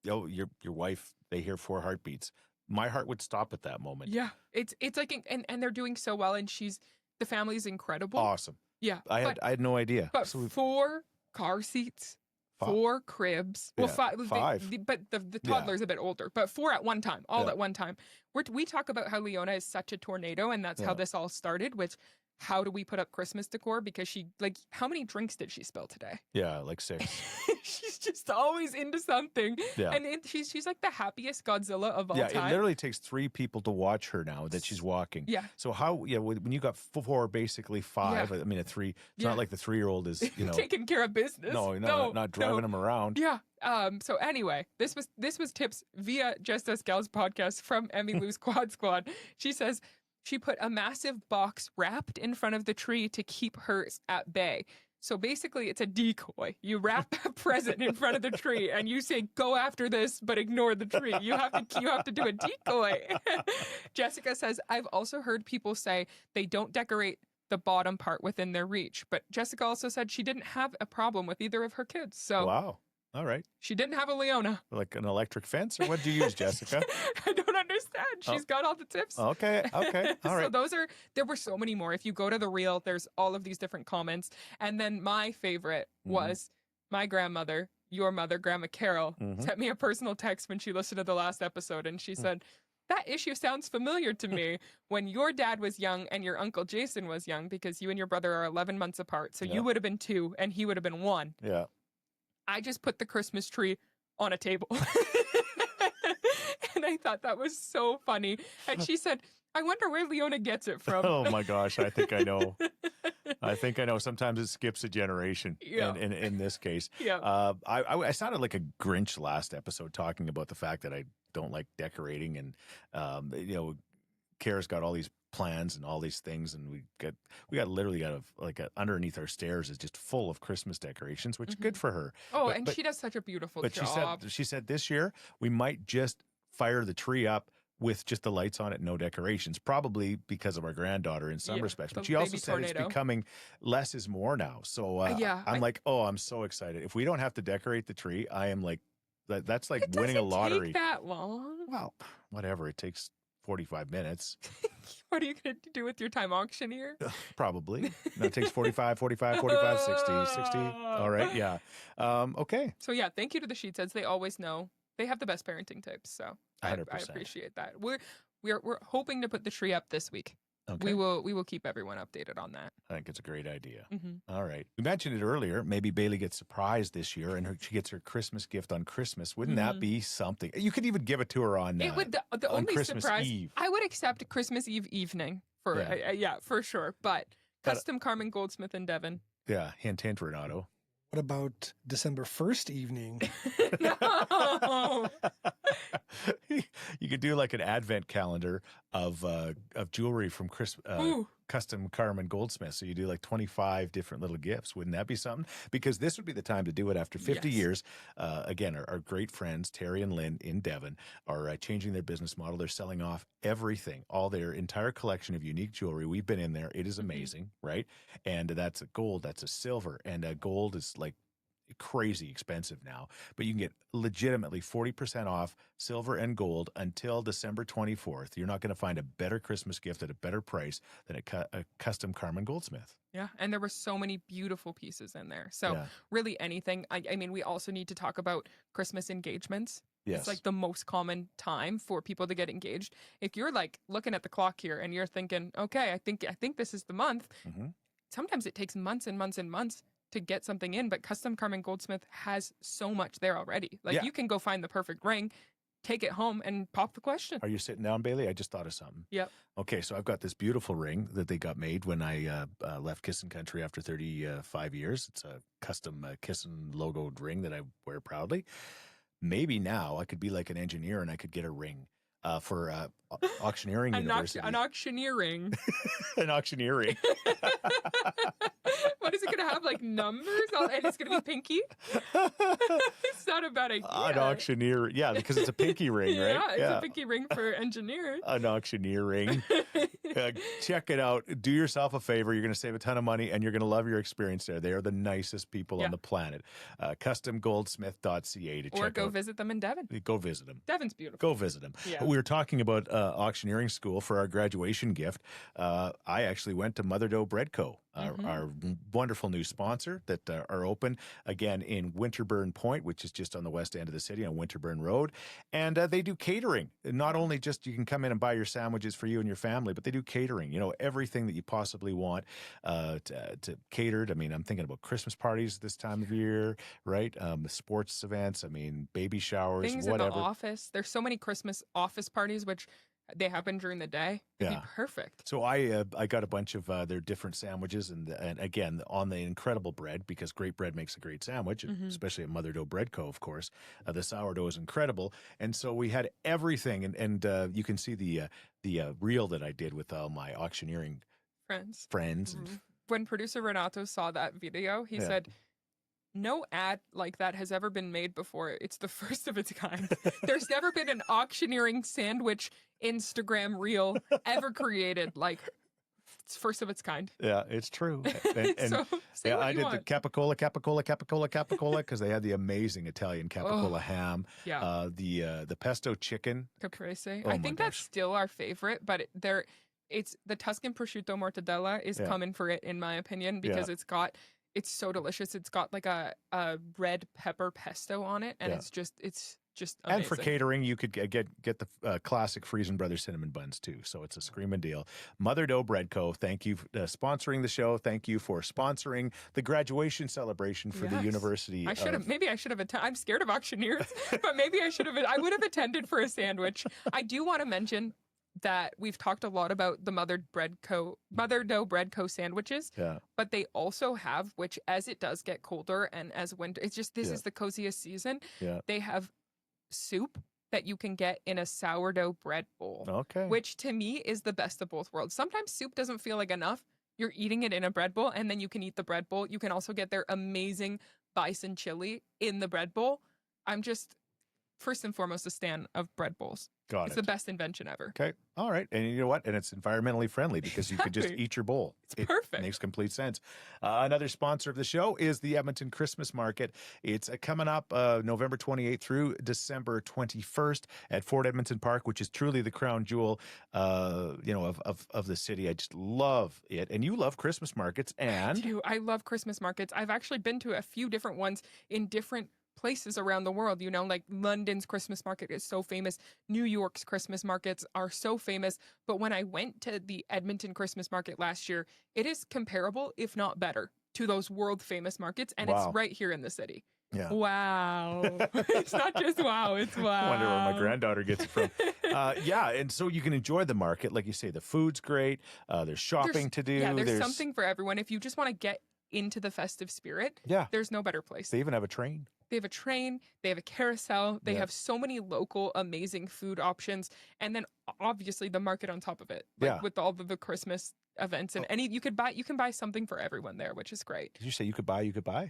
oh, your wife, they hear 4 heartbeats, my heart would stop at that moment. Yeah. It's like, and they're doing so well, and the family's incredible. Awesome. Yeah. I had no idea. But So 4 car seats, 4 cribs. Well, Yeah, 5. 5. But the toddler's a bit older. But 4 at one time, all Yeah. at one time. We talk about how Leona is such a tornado, and that's how this all started, which how do we put up Christmas decor? Because she, like, how many drinks did she spill today? Yeah, like 6. She's just always into something. Yeah. And she's like the happiest Godzilla of all Yeah, time. it literally takes 3 people to watch her now that she's walking. Yeah. So when you got 4, basically 5, I mean, a 3, it's not like the 3-year-old is, taking care of business. no, not driving them around. Yeah. So anyway, this was tips via Just Us Gals podcast from Emmy Lou's Quad Squad. She says she put a massive box wrapped in front of the tree to keep hers at bay. So basically, it's a decoy. You wrap a present in front of the tree, and you say, "Go after this, but ignore the tree." You have to do a decoy. Jessica says, "I've also heard people say they don't decorate the bottom part within their reach." But Jessica also said she didn't have a problem with either of her kids. So Wow. All right. she didn't have a Leona. Like an electric fence, or what do you use, Jessica? I don't understand. She's got all the tips. Okay. All right. So there were so many more. If you go to the reel, there's all of these different comments. And then my favorite was my grandmother, your mother, Grandma Carol, sent me a personal text when she listened to the last episode. And she said, that issue sounds familiar to me when your dad was young and your uncle Jason was young, because you and your brother are 11 months apart. So you would have been 2 and he would have been 1. Yeah. I just put the Christmas tree on a table. And I thought that was so funny. And she said, I wonder where Leona gets it from. Oh my gosh, I think I know. I think I know. Sometimes it skips a generation. Yeah. In this case, Yeah. I sounded like a Grinch last episode talking about the fact that I don't like decorating, and Kara's got all these plans and all these things, and we got literally underneath our stairs is just full of Christmas decorations, which is good for her. Oh, but she does such a beautiful job. She said this year we might just fire the tree up with just the lights on it, no decorations, probably because of our granddaughter in some respects. But she also said it's becoming less is more now. So I'm I'm so excited. If we don't have to decorate the tree, I am like, that's like winning a lottery. Take that long. Well, whatever. It takes 45 minutes. What are you going to do with your time, auctioneer? Probably. No, it takes 45, 60. All right. Yeah. Okay. So yeah, thank you to the Scheetz. They always know. They have the best parenting tips. So 100%. I appreciate that. We're hoping to put the tree up this week. Okay. We will keep everyone updated on that. I think it's a great idea. Mm-hmm. All right. We mentioned it earlier. Maybe Bailey gets surprised this year and she gets her Christmas gift on Christmas. Wouldn't that be something? You could even give it to her on It would the on only Christmas surprise Eve. I would accept Christmas Eve evening for for sure. But custom Carmen Goldsmith in Devon. Yeah, hint, hint, Renato. What about December 1st evening? No. You could do like an advent calendar of jewelry from custom Carmen Goldsmith. So you do like 25 different little gifts. Wouldn't that be something? Because this would be the time to do it after 50 years. Again, our great friends, Terry and Lynn in Devon, are changing their business model. They're selling off everything, all their entire collection of unique jewelry. We've been in there. It is amazing, right? And that's a gold, that's a silver. And gold is like crazy expensive now, but you can get legitimately 40% off silver and gold until December 24th. You're not going to find a better Christmas gift at a better price than a custom Carmen Goldsmith. Yeah, and there were so many beautiful pieces in there. So really anything. I mean, we also need to talk about Christmas engagements. Yes. It's like the most common time for people to get engaged. If you're like looking at the clock here and you're thinking, okay, I think this is the month. Mm-hmm. Sometimes it takes months and months and months to get something in, but custom Carmen Goldsmith has so much there already. Like you can go find the perfect ring, take it home, and pop the question. Are you sitting down, Bailey? I just thought of something. Yep. Okay, so I've got this beautiful ring that they got made when I left Kissin' Country after 35 years. It's a custom Kissin' logoed ring that I wear proudly. Maybe now I could be like an engineer and I could get a ring for auctioneering university. An auctioneering. An auctioneering. What is it going to have? Like numbers? And it's going to be pinky? It's not a bad idea. An auctioneer. Yeah, because it's a pinky ring, right? Yeah, it's a pinky ring for engineers. An auctioneer ring. Check it out. Do yourself a favor. You're going to save a ton of money and you're going to love your experience there. They are the nicest people on the planet. CustomGoldsmith.ca to check out. Or go visit them in Devon. Go visit them. Devon's beautiful. Go visit them. Yeah. We were talking about auctioneering school for our graduation gift. I actually went to Mother Doe Bread Co., our wonderful new sponsor that are open again in Winterburn Point, which is just on the west end of the city on Winterburn Road. And they do catering. Not only just you can come in and buy your sandwiches for you and your family, but they do catering. You know, everything that you possibly want to catered. I mean, I'm thinking about Christmas parties this time of year, right? Sports events. I mean, baby showers, things whatever. In the office. There's so many Christmas office parties, which they happen during the day. It'd be perfect. So I got a bunch of their different sandwiches and again on the incredible bread, because great bread makes a great sandwich, especially at Mother Doe Bread Co. Of course, the sourdough is incredible, and so we had everything, and you can see the reel that I did with all my auctioneering friends. And when producer Renato saw that video, he said, no ad like that has ever been made before. It's the first of its kind. There's never been an auctioneering sandwich Instagram reel ever created. Like, it's first of its kind. Yeah, it's true. And so, I did the capicola, because they had the amazing Italian capicola ham. Yeah. The pesto chicken. Caprese. Oh I think that's still our favorite, but it's the Tuscan prosciutto mortadella is coming for it, in my opinion, because it's so delicious. It's got like a red pepper pesto on it, and it's just amazing. And for catering, you could get the classic Friesen Brothers cinnamon buns too. So it's a screaming deal. Mother Dough Bread Co. Thank you for sponsoring the show. Thank you for sponsoring the graduation celebration for the University. Maybe I should have attended. I'm scared of auctioneers, but maybe I should have. I would have attended for a sandwich. I do want to mention that we've talked a lot about the Mother Dough Bread Co. sandwiches. Yeah. But they also have, which as it does get colder and as winter, it's just this is the coziest season. Yeah. They have soup that you can get in a sourdough bread bowl. Okay. Which to me is the best of both worlds. Sometimes soup doesn't feel like enough. You're eating it in a bread bowl and then you can eat the bread bowl. You can also get their amazing bison chili in the bread bowl. I'm just first and foremost a stan of bread bowls. Got it's it. the best invention ever. Okay. All right. And you know what? And it's environmentally friendly because you could just eat your bowl. It's perfect. Makes complete sense. Another sponsor of the show is the Edmonton Christmas Market. It's coming up November 28th through December 21st at Fort Edmonton Park, which is truly the crown jewel, of the city. I just love it. And you love Christmas markets. And I do. I love Christmas markets. I've actually been to a few different ones in different places around the world. Like London's Christmas market is so famous. New York's Christmas markets are so famous. But when I went to the Edmonton Christmas market last year, it is comparable, if not better, to those world famous markets. And it's right here in the city. Yeah. Wow. It's not just wow, it's wow. I wonder where my granddaughter gets it from. And so you can enjoy the market. Like you say, the food's great. There's shopping to do. Yeah, there's something for everyone. If you just want to get into the festive spirit, there's no better place. They even have a train. They have a train, they have a carousel, they have so many local amazing food options, and then obviously the market on top of it. With all of the Christmas events and you can buy something for everyone there, which is great. Did you say you could buy? You could buy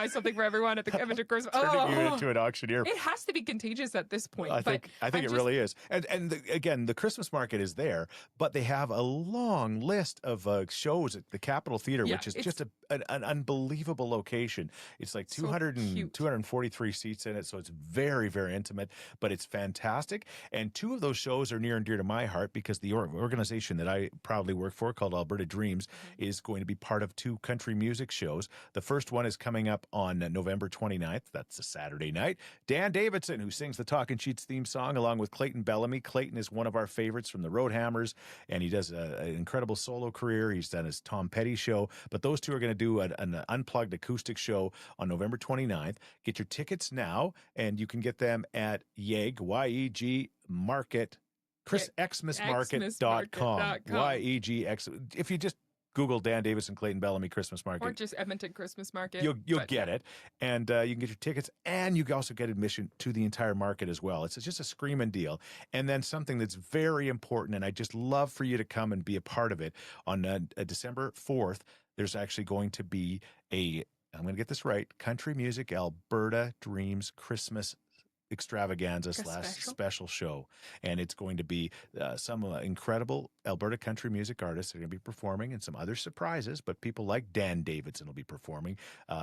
something for everyone at the Edmonton Christmas. Turning you into an auctioneer. It has to be contagious at this point. I think it really is. And again, the Christmas market is there, but they have a long list of shows at the Capitol Theater, which is just an unbelievable location. It's like 243 seats in it, so it's very, very intimate, but it's fantastic. And two of those shows are near and dear to my heart because the organization that I proudly work for, called Alberta Dreams, is going to be part of two country music shows. The first one is coming up on November 29th. That's a Saturday night. Dan Davidson, who sings the Talkin' Scheetz theme song, along with Clayton Bellamy. Clayton is one of our favorites from the Roadhammers, and he does an incredible solo career. He's done his Tom Petty show, but those two are going to do an unplugged acoustic show on November 29th. Get your tickets now, and you can get them at YEG, Y-E-G, Market, xmasmarket.com. Y-E-G-X. If you just Google Dan Davidson, Clayton Bellamy Christmas Market. Or just Edmonton Christmas Market. You'll get it. And you can get your tickets, and you can also get admission to the entire market as well. It's just a screaming deal. And then something that's very important, and I just love for you to come and be a part of it, on December 4th, there's actually going to be I'm going to get this right, Country Music Alberta Dreams Christmas extravaganza / special show, and it's going to be some incredible Alberta country music artists are going to be performing, and some other surprises, but people like Dan Davidson will be performing,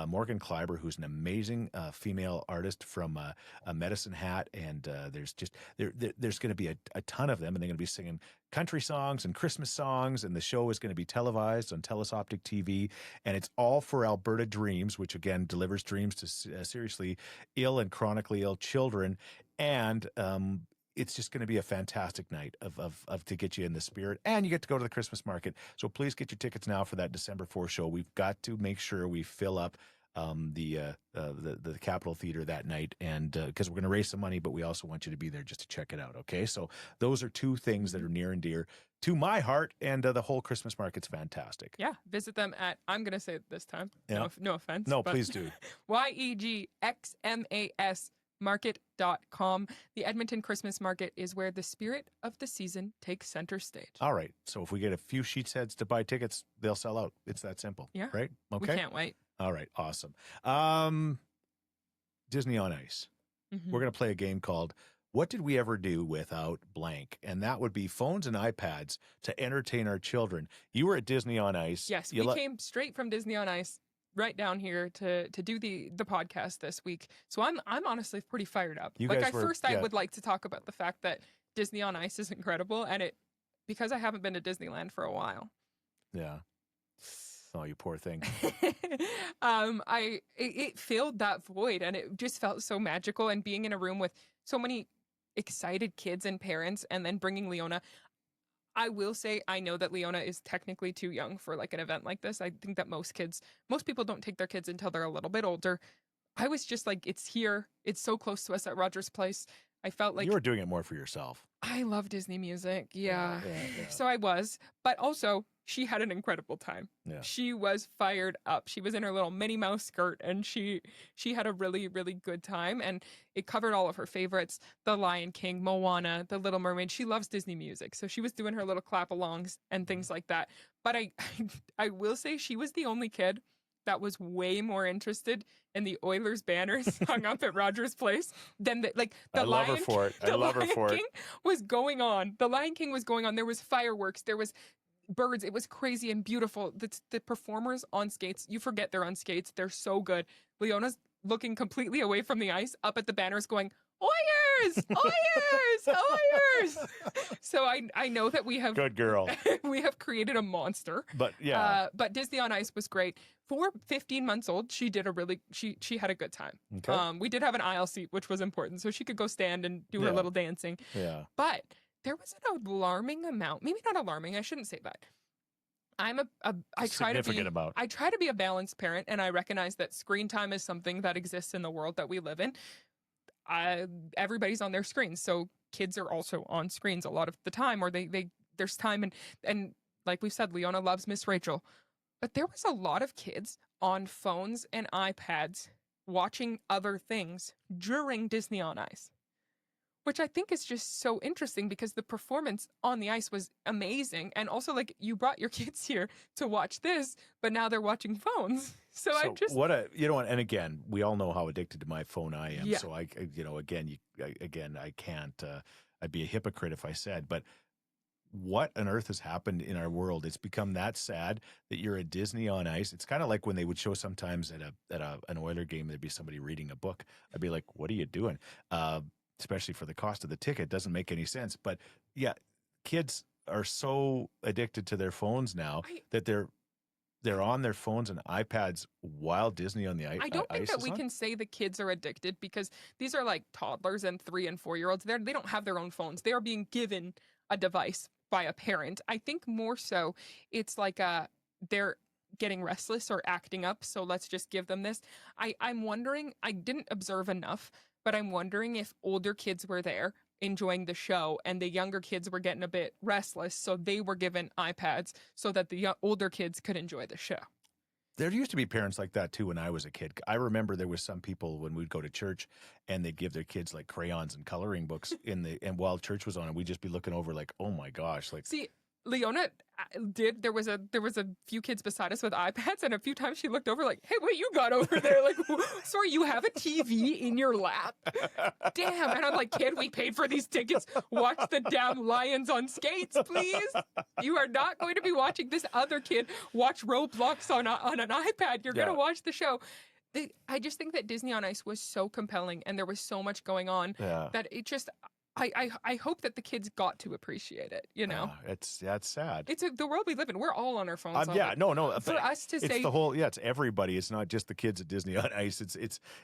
Morgan Kleiber, who's an amazing female artist from Medicine Hat, and there's going to be a ton of them, and they're going to be singing country songs and Christmas songs, and the show is going to be televised on Telus Optic TV, and it's all for Alberta Dreams, which again delivers dreams to seriously ill and chronically ill children, and it's just going to be a fantastic night of to get you in the spirit, and you get to go to the Christmas market. So please get your tickets now for that December 4th show. We've got to make sure we fill up the Capitol Theater that night, and because we're going to raise some money, but we also want you to be there just to check it out. Okay, so those are two things that are near and dear to my heart, and the whole Christmas market's fantastic. Yeah, visit them at, I'm going to say it this time, no offense. No, please do. YEGXMAS market.com. The Edmonton Christmas Market is where the spirit of the season takes center stage. All right, so if we get a few Scheetz heads to buy tickets, they'll sell out. It's that simple. Yeah. Right? Okay. We can't wait. All right, awesome. Disney on Ice. Mm-hmm. We're going to play a game called What Did We Ever Do Without Blank? And that would be phones and iPads to entertain our children. You were at Disney on Ice. Yes, we came straight from Disney on Ice right down here to do the podcast this week. So I'm honestly pretty fired up. I would like to talk about the fact that Disney on Ice is incredible, and because I haven't been to Disneyland for a while. Yeah. Oh, you poor thing. It filled that void, and it just felt so magical. And being in a room with so many excited kids and parents, and then bringing Leona. I will say, I know that Leona is technically too young for like an event like this. I think that most people don't take their kids until they're a little bit older. I was just like, it's here. It's so close to us at Rogers Place. I felt like you were doing it more for yourself. I love Disney music. Yeah. Yeah. So I was, but also she had an incredible time. Yeah. She was fired up. She was in her little Minnie Mouse skirt, and she had a really, really good time. And it covered all of her favorites: The Lion King, Moana, The Little Mermaid. She loves Disney music, so she was doing her little clap-alongs and things like that. But I will say she was the only kid that was way more interested in the Oilers banners hung up at Rogers Place than the I love her for it. I love her for it. King was going on. The Lion King was going on. There was fireworks. There was birds. It was crazy and beautiful. The performers on skates, you forget they're on skates. They're so good. Leona's looking completely away from the ice, up at the banners going, Oilers! Oilers! Oilers! So I know that we have... Good girl. We have created a monster. But yeah. But Disney on Ice was great. For 15 months old, she did she had a good time. Okay. We did have an aisle seat, which was important, so she could go stand and do her little dancing. Yeah. But there was an alarming amount, maybe not alarming, I shouldn't say that. I try to be a balanced parent, and I recognize that screen time is something that exists in the world that we live in. Everybody's on their screens, so kids are also on screens a lot of the time, or there's time, and like we said, Leona loves Miss Rachel, but there was a lot of kids on phones and iPads watching other things during Disney on Ice, which I think is just so interesting because the performance on the ice was amazing. And also, like, you brought your kids here to watch this, but now they're watching phones. So I just... and again, we all know how addicted to my phone I am. Yeah. So I can't, I'd be a hypocrite if I said, but what on earth has happened in our world? It's become that sad that you're at Disney on Ice. It's kind of like when they would show sometimes at an Oiler game, there'd be somebody reading a book. I'd be like, what are you doing? Especially for the cost of the ticket. Doesn't make any sense. But yeah, kids are so addicted to their phones now that they're on their phones and iPads while Disney on the ice. I don't think that we can say the kids are addicted because these are like toddlers and 3 and 4-year-olds. They don't have their own phones. They are being given a device by a parent. I think more so it's like they're getting restless or acting up, so let's just give them this. I'm wondering, I didn't observe enough, but I'm wondering if older kids were there enjoying the show and the younger kids were getting a bit restless, so they were given iPads so that the older kids could enjoy the show. There used to be parents like that too when I was a kid. I remember there was some people when we'd go to church and they'd give their kids like crayons and coloring books and while church was on, and we'd just be looking over like, oh my gosh, like. See, Leona did. There was a few kids beside us with iPads, and a few times she looked over like, "Hey, what you got over there? Like, sorry, you have a TV in your lap? Damn!" And I'm like, "Kid, we paid for these tickets. Watch the damn Lions on skates, please. You are not going to be watching this other kid watch Roblox on an iPad. You're going to watch the show." I just think that Disney on Ice was so compelling, and there was so much going on that it just. I hope that the kids got to appreciate it, you know? It's sad. It's the world we live in. We're all on our phones. No. For us to say... It's the whole, it's everybody. It's not just the kids at Disney on Ice.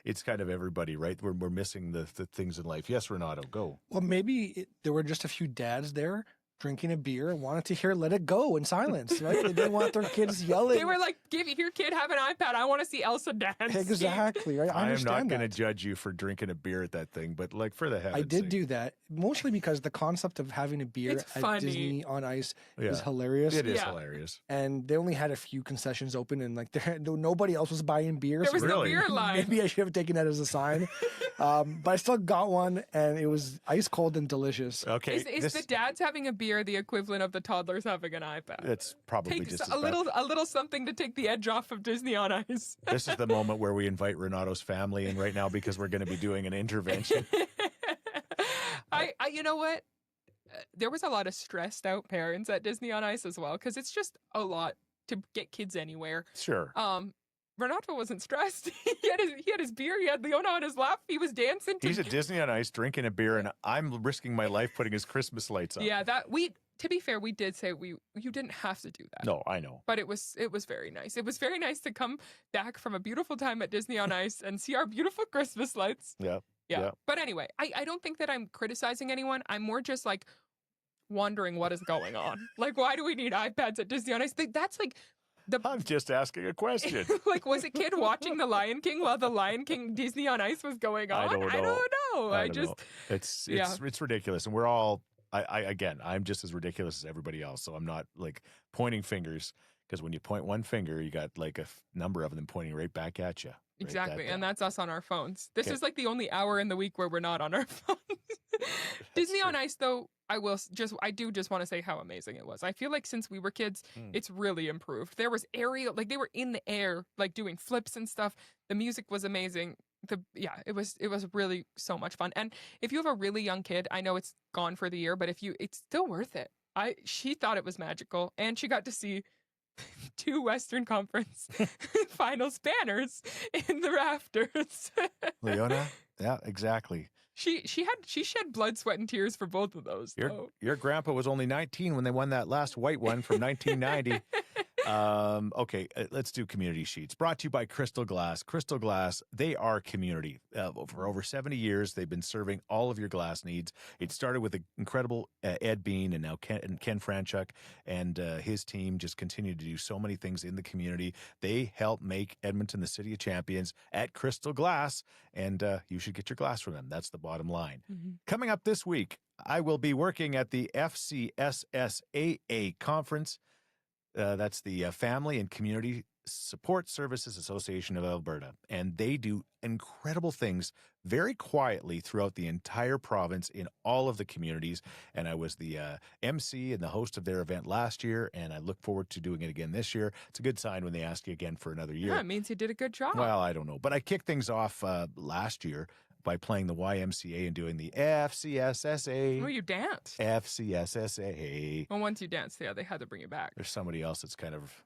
It's kind of everybody, right? We're missing the things in life. Yes, Renato, go. Well, maybe there were just a few dads there drinking a beer and wanted to hear Let It Go in silence, right? They didn't want their kids yelling. They were like, give your kid have an iPad. I want to see Elsa dance. Exactly, right? I am not going to judge you for drinking a beer at that thing, but like for the heaven's I did sake. do that, mostly because the concept of having a beer at Disney on Ice is hilarious. It is hilarious. And they only had a few concessions open and like nobody else was buying beer. There was no beer line. Maybe I should have taken that as a sign. But I still got one and it was ice cold and delicious. Okay. Is the dads having a beer the equivalent of the toddlers having an iPad? It's probably just a little something to take the edge off of Disney on Ice. This is the moment where we invite Renato's family in right now because we're going to be doing an intervention. You know what? There was a lot of stressed out parents at Disney on Ice as well because it's just a lot to get kids anywhere. Sure. Renato wasn't stressed. He had his beer. He had Leona on his lap. He was dancing. He's at Disney on Ice drinking a beer, and I'm risking my life putting his Christmas lights up. Yeah, to be fair, we did say you didn't have to do that. No, I know. But it was very nice. It was very nice to come back from a beautiful time at Disney on Ice and see our beautiful Christmas lights. Yeah. Yeah. But anyway, I don't think that I'm criticizing anyone. I'm more just like wondering what is going on. Like, why do we need iPads at Disney on Ice? That's like I'm just asking a question. like, was a kid watching The Lion King while The Lion King Disney on Ice was going on? I don't know. I just know. It's ridiculous, and we're all. I'm just as ridiculous as everybody else. So I'm not like pointing fingers, because when you point one finger, you got like a number of them pointing right back at you. Exactly, and that's us on our phones. This is like the only hour in the week where we're not on our phones. Disney on Ice, though, I do just want to say how amazing it was. I feel like since we were kids, it's really improved. There was aerial, like they were in the air, like doing flips and stuff. The music was amazing. It was really so much fun. And if you have a really young kid, I know it's gone for the year, but it's still worth it. She thought it was magical, and she got to see 2 Western Conference finals banners in the rafters. Leona, yeah, exactly. She shed blood, sweat, and tears for both of those. Your grandpa was only 19 when they won that last white one from 1990. Okay, let's do community sheets. Brought to you by Crystal Glass. Crystal Glass, they are community. For over 70 years, they've been serving all of your glass needs. It started with the incredible Ed Bean, and now Ken Franchuk and his team just continue to do so many things in the community. They help make Edmonton the city of champions at Crystal Glass, and you should get your glass from them. That's the bottom line. Mm-hmm. Coming up this week, I will be working at the FCSSAA conference. That's the Family and Community Support Services Association of Alberta. And they do incredible things very quietly throughout the entire province in all of the communities. And I was the MC and the host of their event last year, and I look forward to doing it again this year. It's a good sign when they ask you again for another year. Yeah, it means you did a good job. Well, I don't know. But I kicked things off last year by playing the YMCA and doing the FCSSA. Oh, you danced. FCSSA. Well, once you danced, yeah, they had to bring you back. There's somebody else that's kind of,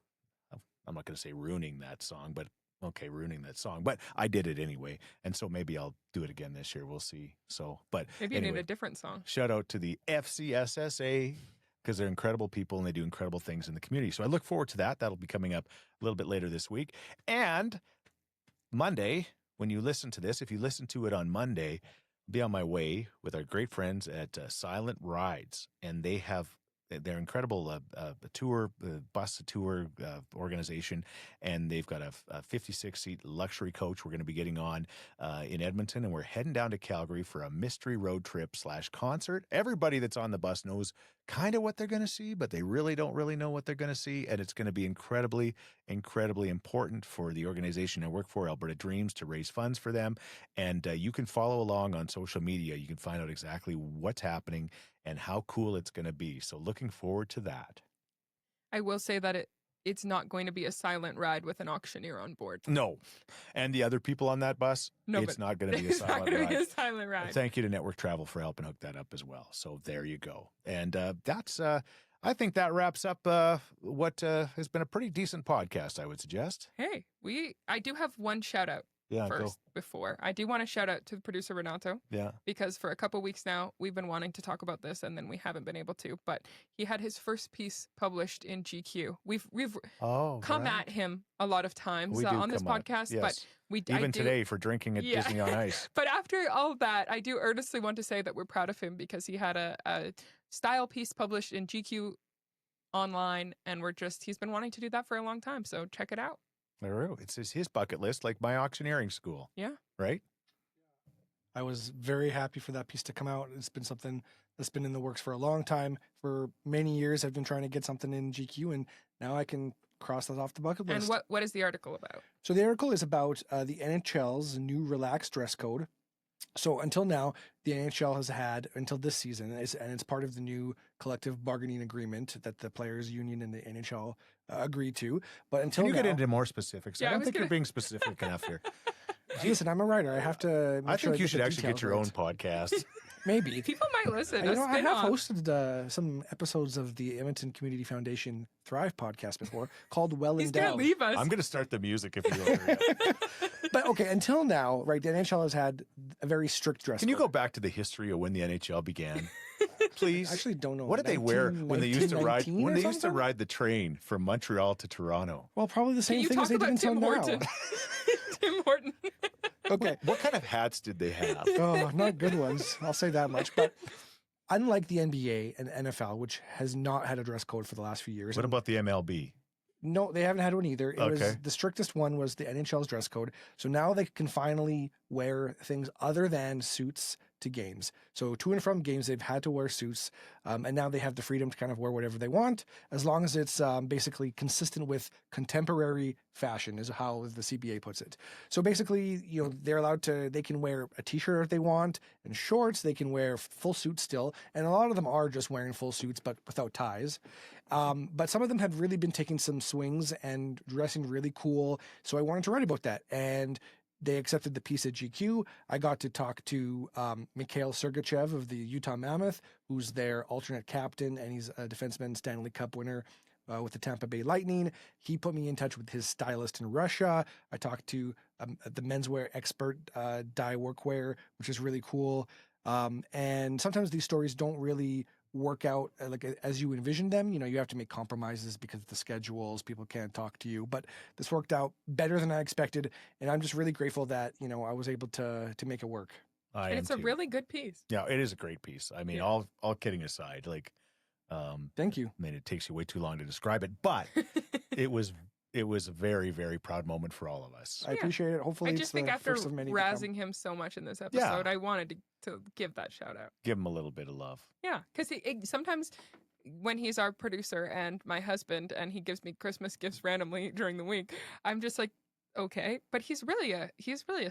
I'm not going to say ruining that song, but okay, ruining that song. But I did it anyway, and so maybe I'll do it again this year. We'll see. So, but maybe you need a different song. Shout out to the FCSSA, because they're incredible people and they do incredible things in the community. So I look forward to that. That'll be coming up a little bit later this week. And Monday, when you listen to this, if you listen to it on Monday, I'll be on my way with our great friends at Silent Rides, and they have their incredible bus tour organization, and they've got a 56-seat luxury coach we're going to be getting on in Edmonton, and we're heading down to Calgary for a mystery road trip / concert. Everybody that's on the bus knows kind of what they're going to see, but they really don't really know what they're going to see, and it's going to be incredibly, incredibly important for the organization I work for, Alberta Dreams, to raise funds for them. And you can follow along on social media. You can find out exactly what's happening and how cool it's going to be. So looking forward to that. I will say that it's not going to be a silent ride with an auctioneer on board. No. And the other people on that bus, it's not going to be a silent ride. Be a silent ride. Thank you to Network Travel for helping hook that up as well. So there you go. And that's, I think that wraps up what has been a pretty decent podcast, I would suggest. Hey, I do have one shout out. Before. I do want to shout out to the producer Renato. Yeah. Because for a couple weeks now, we've been wanting to talk about this and then we haven't been able to. But he had his first piece published in GQ. We've come at him a lot of times on this podcast. Yes. But today for drinking at Disney on Ice. But after all that, I do earnestly want to say that we're proud of him because he had a style piece published in GQ online, and he's been wanting to do that for a long time. So check it out. It's his bucket list, like my auctioneering school. Yeah. Right? I was very happy for that piece to come out. It's been something that's been in the works for a long time. For many years, I've been trying to get something in GQ, and now I can cross that off the bucket list. And what is the article about? So the article is about the NHL's new relaxed dress code. So until now, the NHL has had, until this season, and it's part of the new collective bargaining agreement that the players' union and the NHL agreed to. But until Can you get into more specifics? Yeah, I don't think you're being specific enough here. Listen, I'm a writer. I have to. I think you should actually get your own podcast. Maybe people might listen. I have hosted some episodes of the Edmonton Community Foundation Thrive podcast before, called Well Endowed. He's gonna leave us. I'm gonna start the music if you don't hurry up. But okay, until now, right? The NHL has had a very strict dress. Can you go back to the history of when the NHL began? please? I actually don't know. What did they wear when they used to ride 1919 when or they used to something? ride the train from Montreal to Toronto? Well, probably the Can same you thing as talk they did about until Tim now. Horton? Tim Horton. Okay. What kind of hats did they have? Oh, not good ones. I'll say that much. But unlike the NBA and NFL, which has not had a dress code for the last few years. What and about the MLB? No, they haven't had one either. It was Okay. the strictest one was the NHL's dress code. So now they can finally wear things other than suits to games. So to and from games, they've had to wear suits, and now they have the freedom to kind of wear whatever they want, as long as it's basically consistent with contemporary fashion, is how the CBA puts it. So basically, they're allowed to. They can wear a T-shirt if they want, and shorts. They can wear full suits still, and a lot of them are just wearing full suits but without ties. But some of them have really been taking some swings and dressing really cool. So I wanted to write about that. And they accepted the piece at GQ. I got to talk to Mikhail Sergachev of the Utah Mammoth, who's their alternate captain, and he's a defenseman Stanley Cup winner with the Tampa Bay Lightning. He put me in touch with his stylist in Russia. I talked to the menswear expert, Dye Workwear, which is really cool. And sometimes these stories don't really work out like as you envision them. You have to make compromises because of the schedules. People can't talk to you, but this worked out better than I expected, and I'm just really grateful that I was able to make it work. And it's a really good piece. Yeah, it is a great piece. I mean, Yeah. all kidding aside, like, Thank you. I mean, it takes you way too long to describe it, but it was a very, very proud moment for all of us. I appreciate it. Hopefully, I it's just think the after first of many to come. razzing him so much in this episode, I wanted to give that shout out. Give him a little bit of love. Yeah, because sometimes when he's our producer and my husband, and he gives me Christmas gifts randomly during the week, I'm just like, okay, but he's really a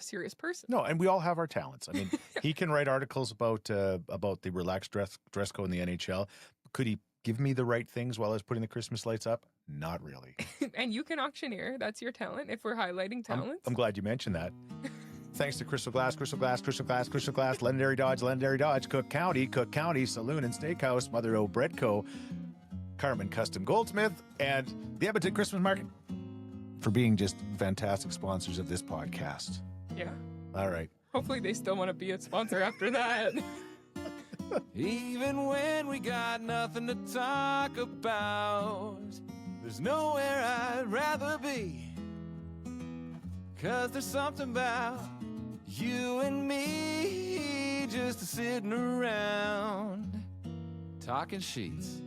serious person. No, and we all have our talents. I mean, he can write articles about the relaxed dress code in the NHL. Could he give me the right things while I was putting the Christmas lights up? Not really. And you can auctioneer. That's your talent. If we're highlighting talents, I'm glad you mentioned that. Thanks to Crystal Glass, Legendary Dodge, Cook County, Saloon and Steakhouse, Mother O Bread Co., Carmen Custom Goldsmith, and the Edmonton Christmas Market for being just fantastic sponsors of this podcast. yeah. All right. Hopefully, they still want to be a sponsor after that. Even when we got nothing to talk about, there's nowhere I'd rather be. 'Cause there's something about you and me just sitting around talking sheets.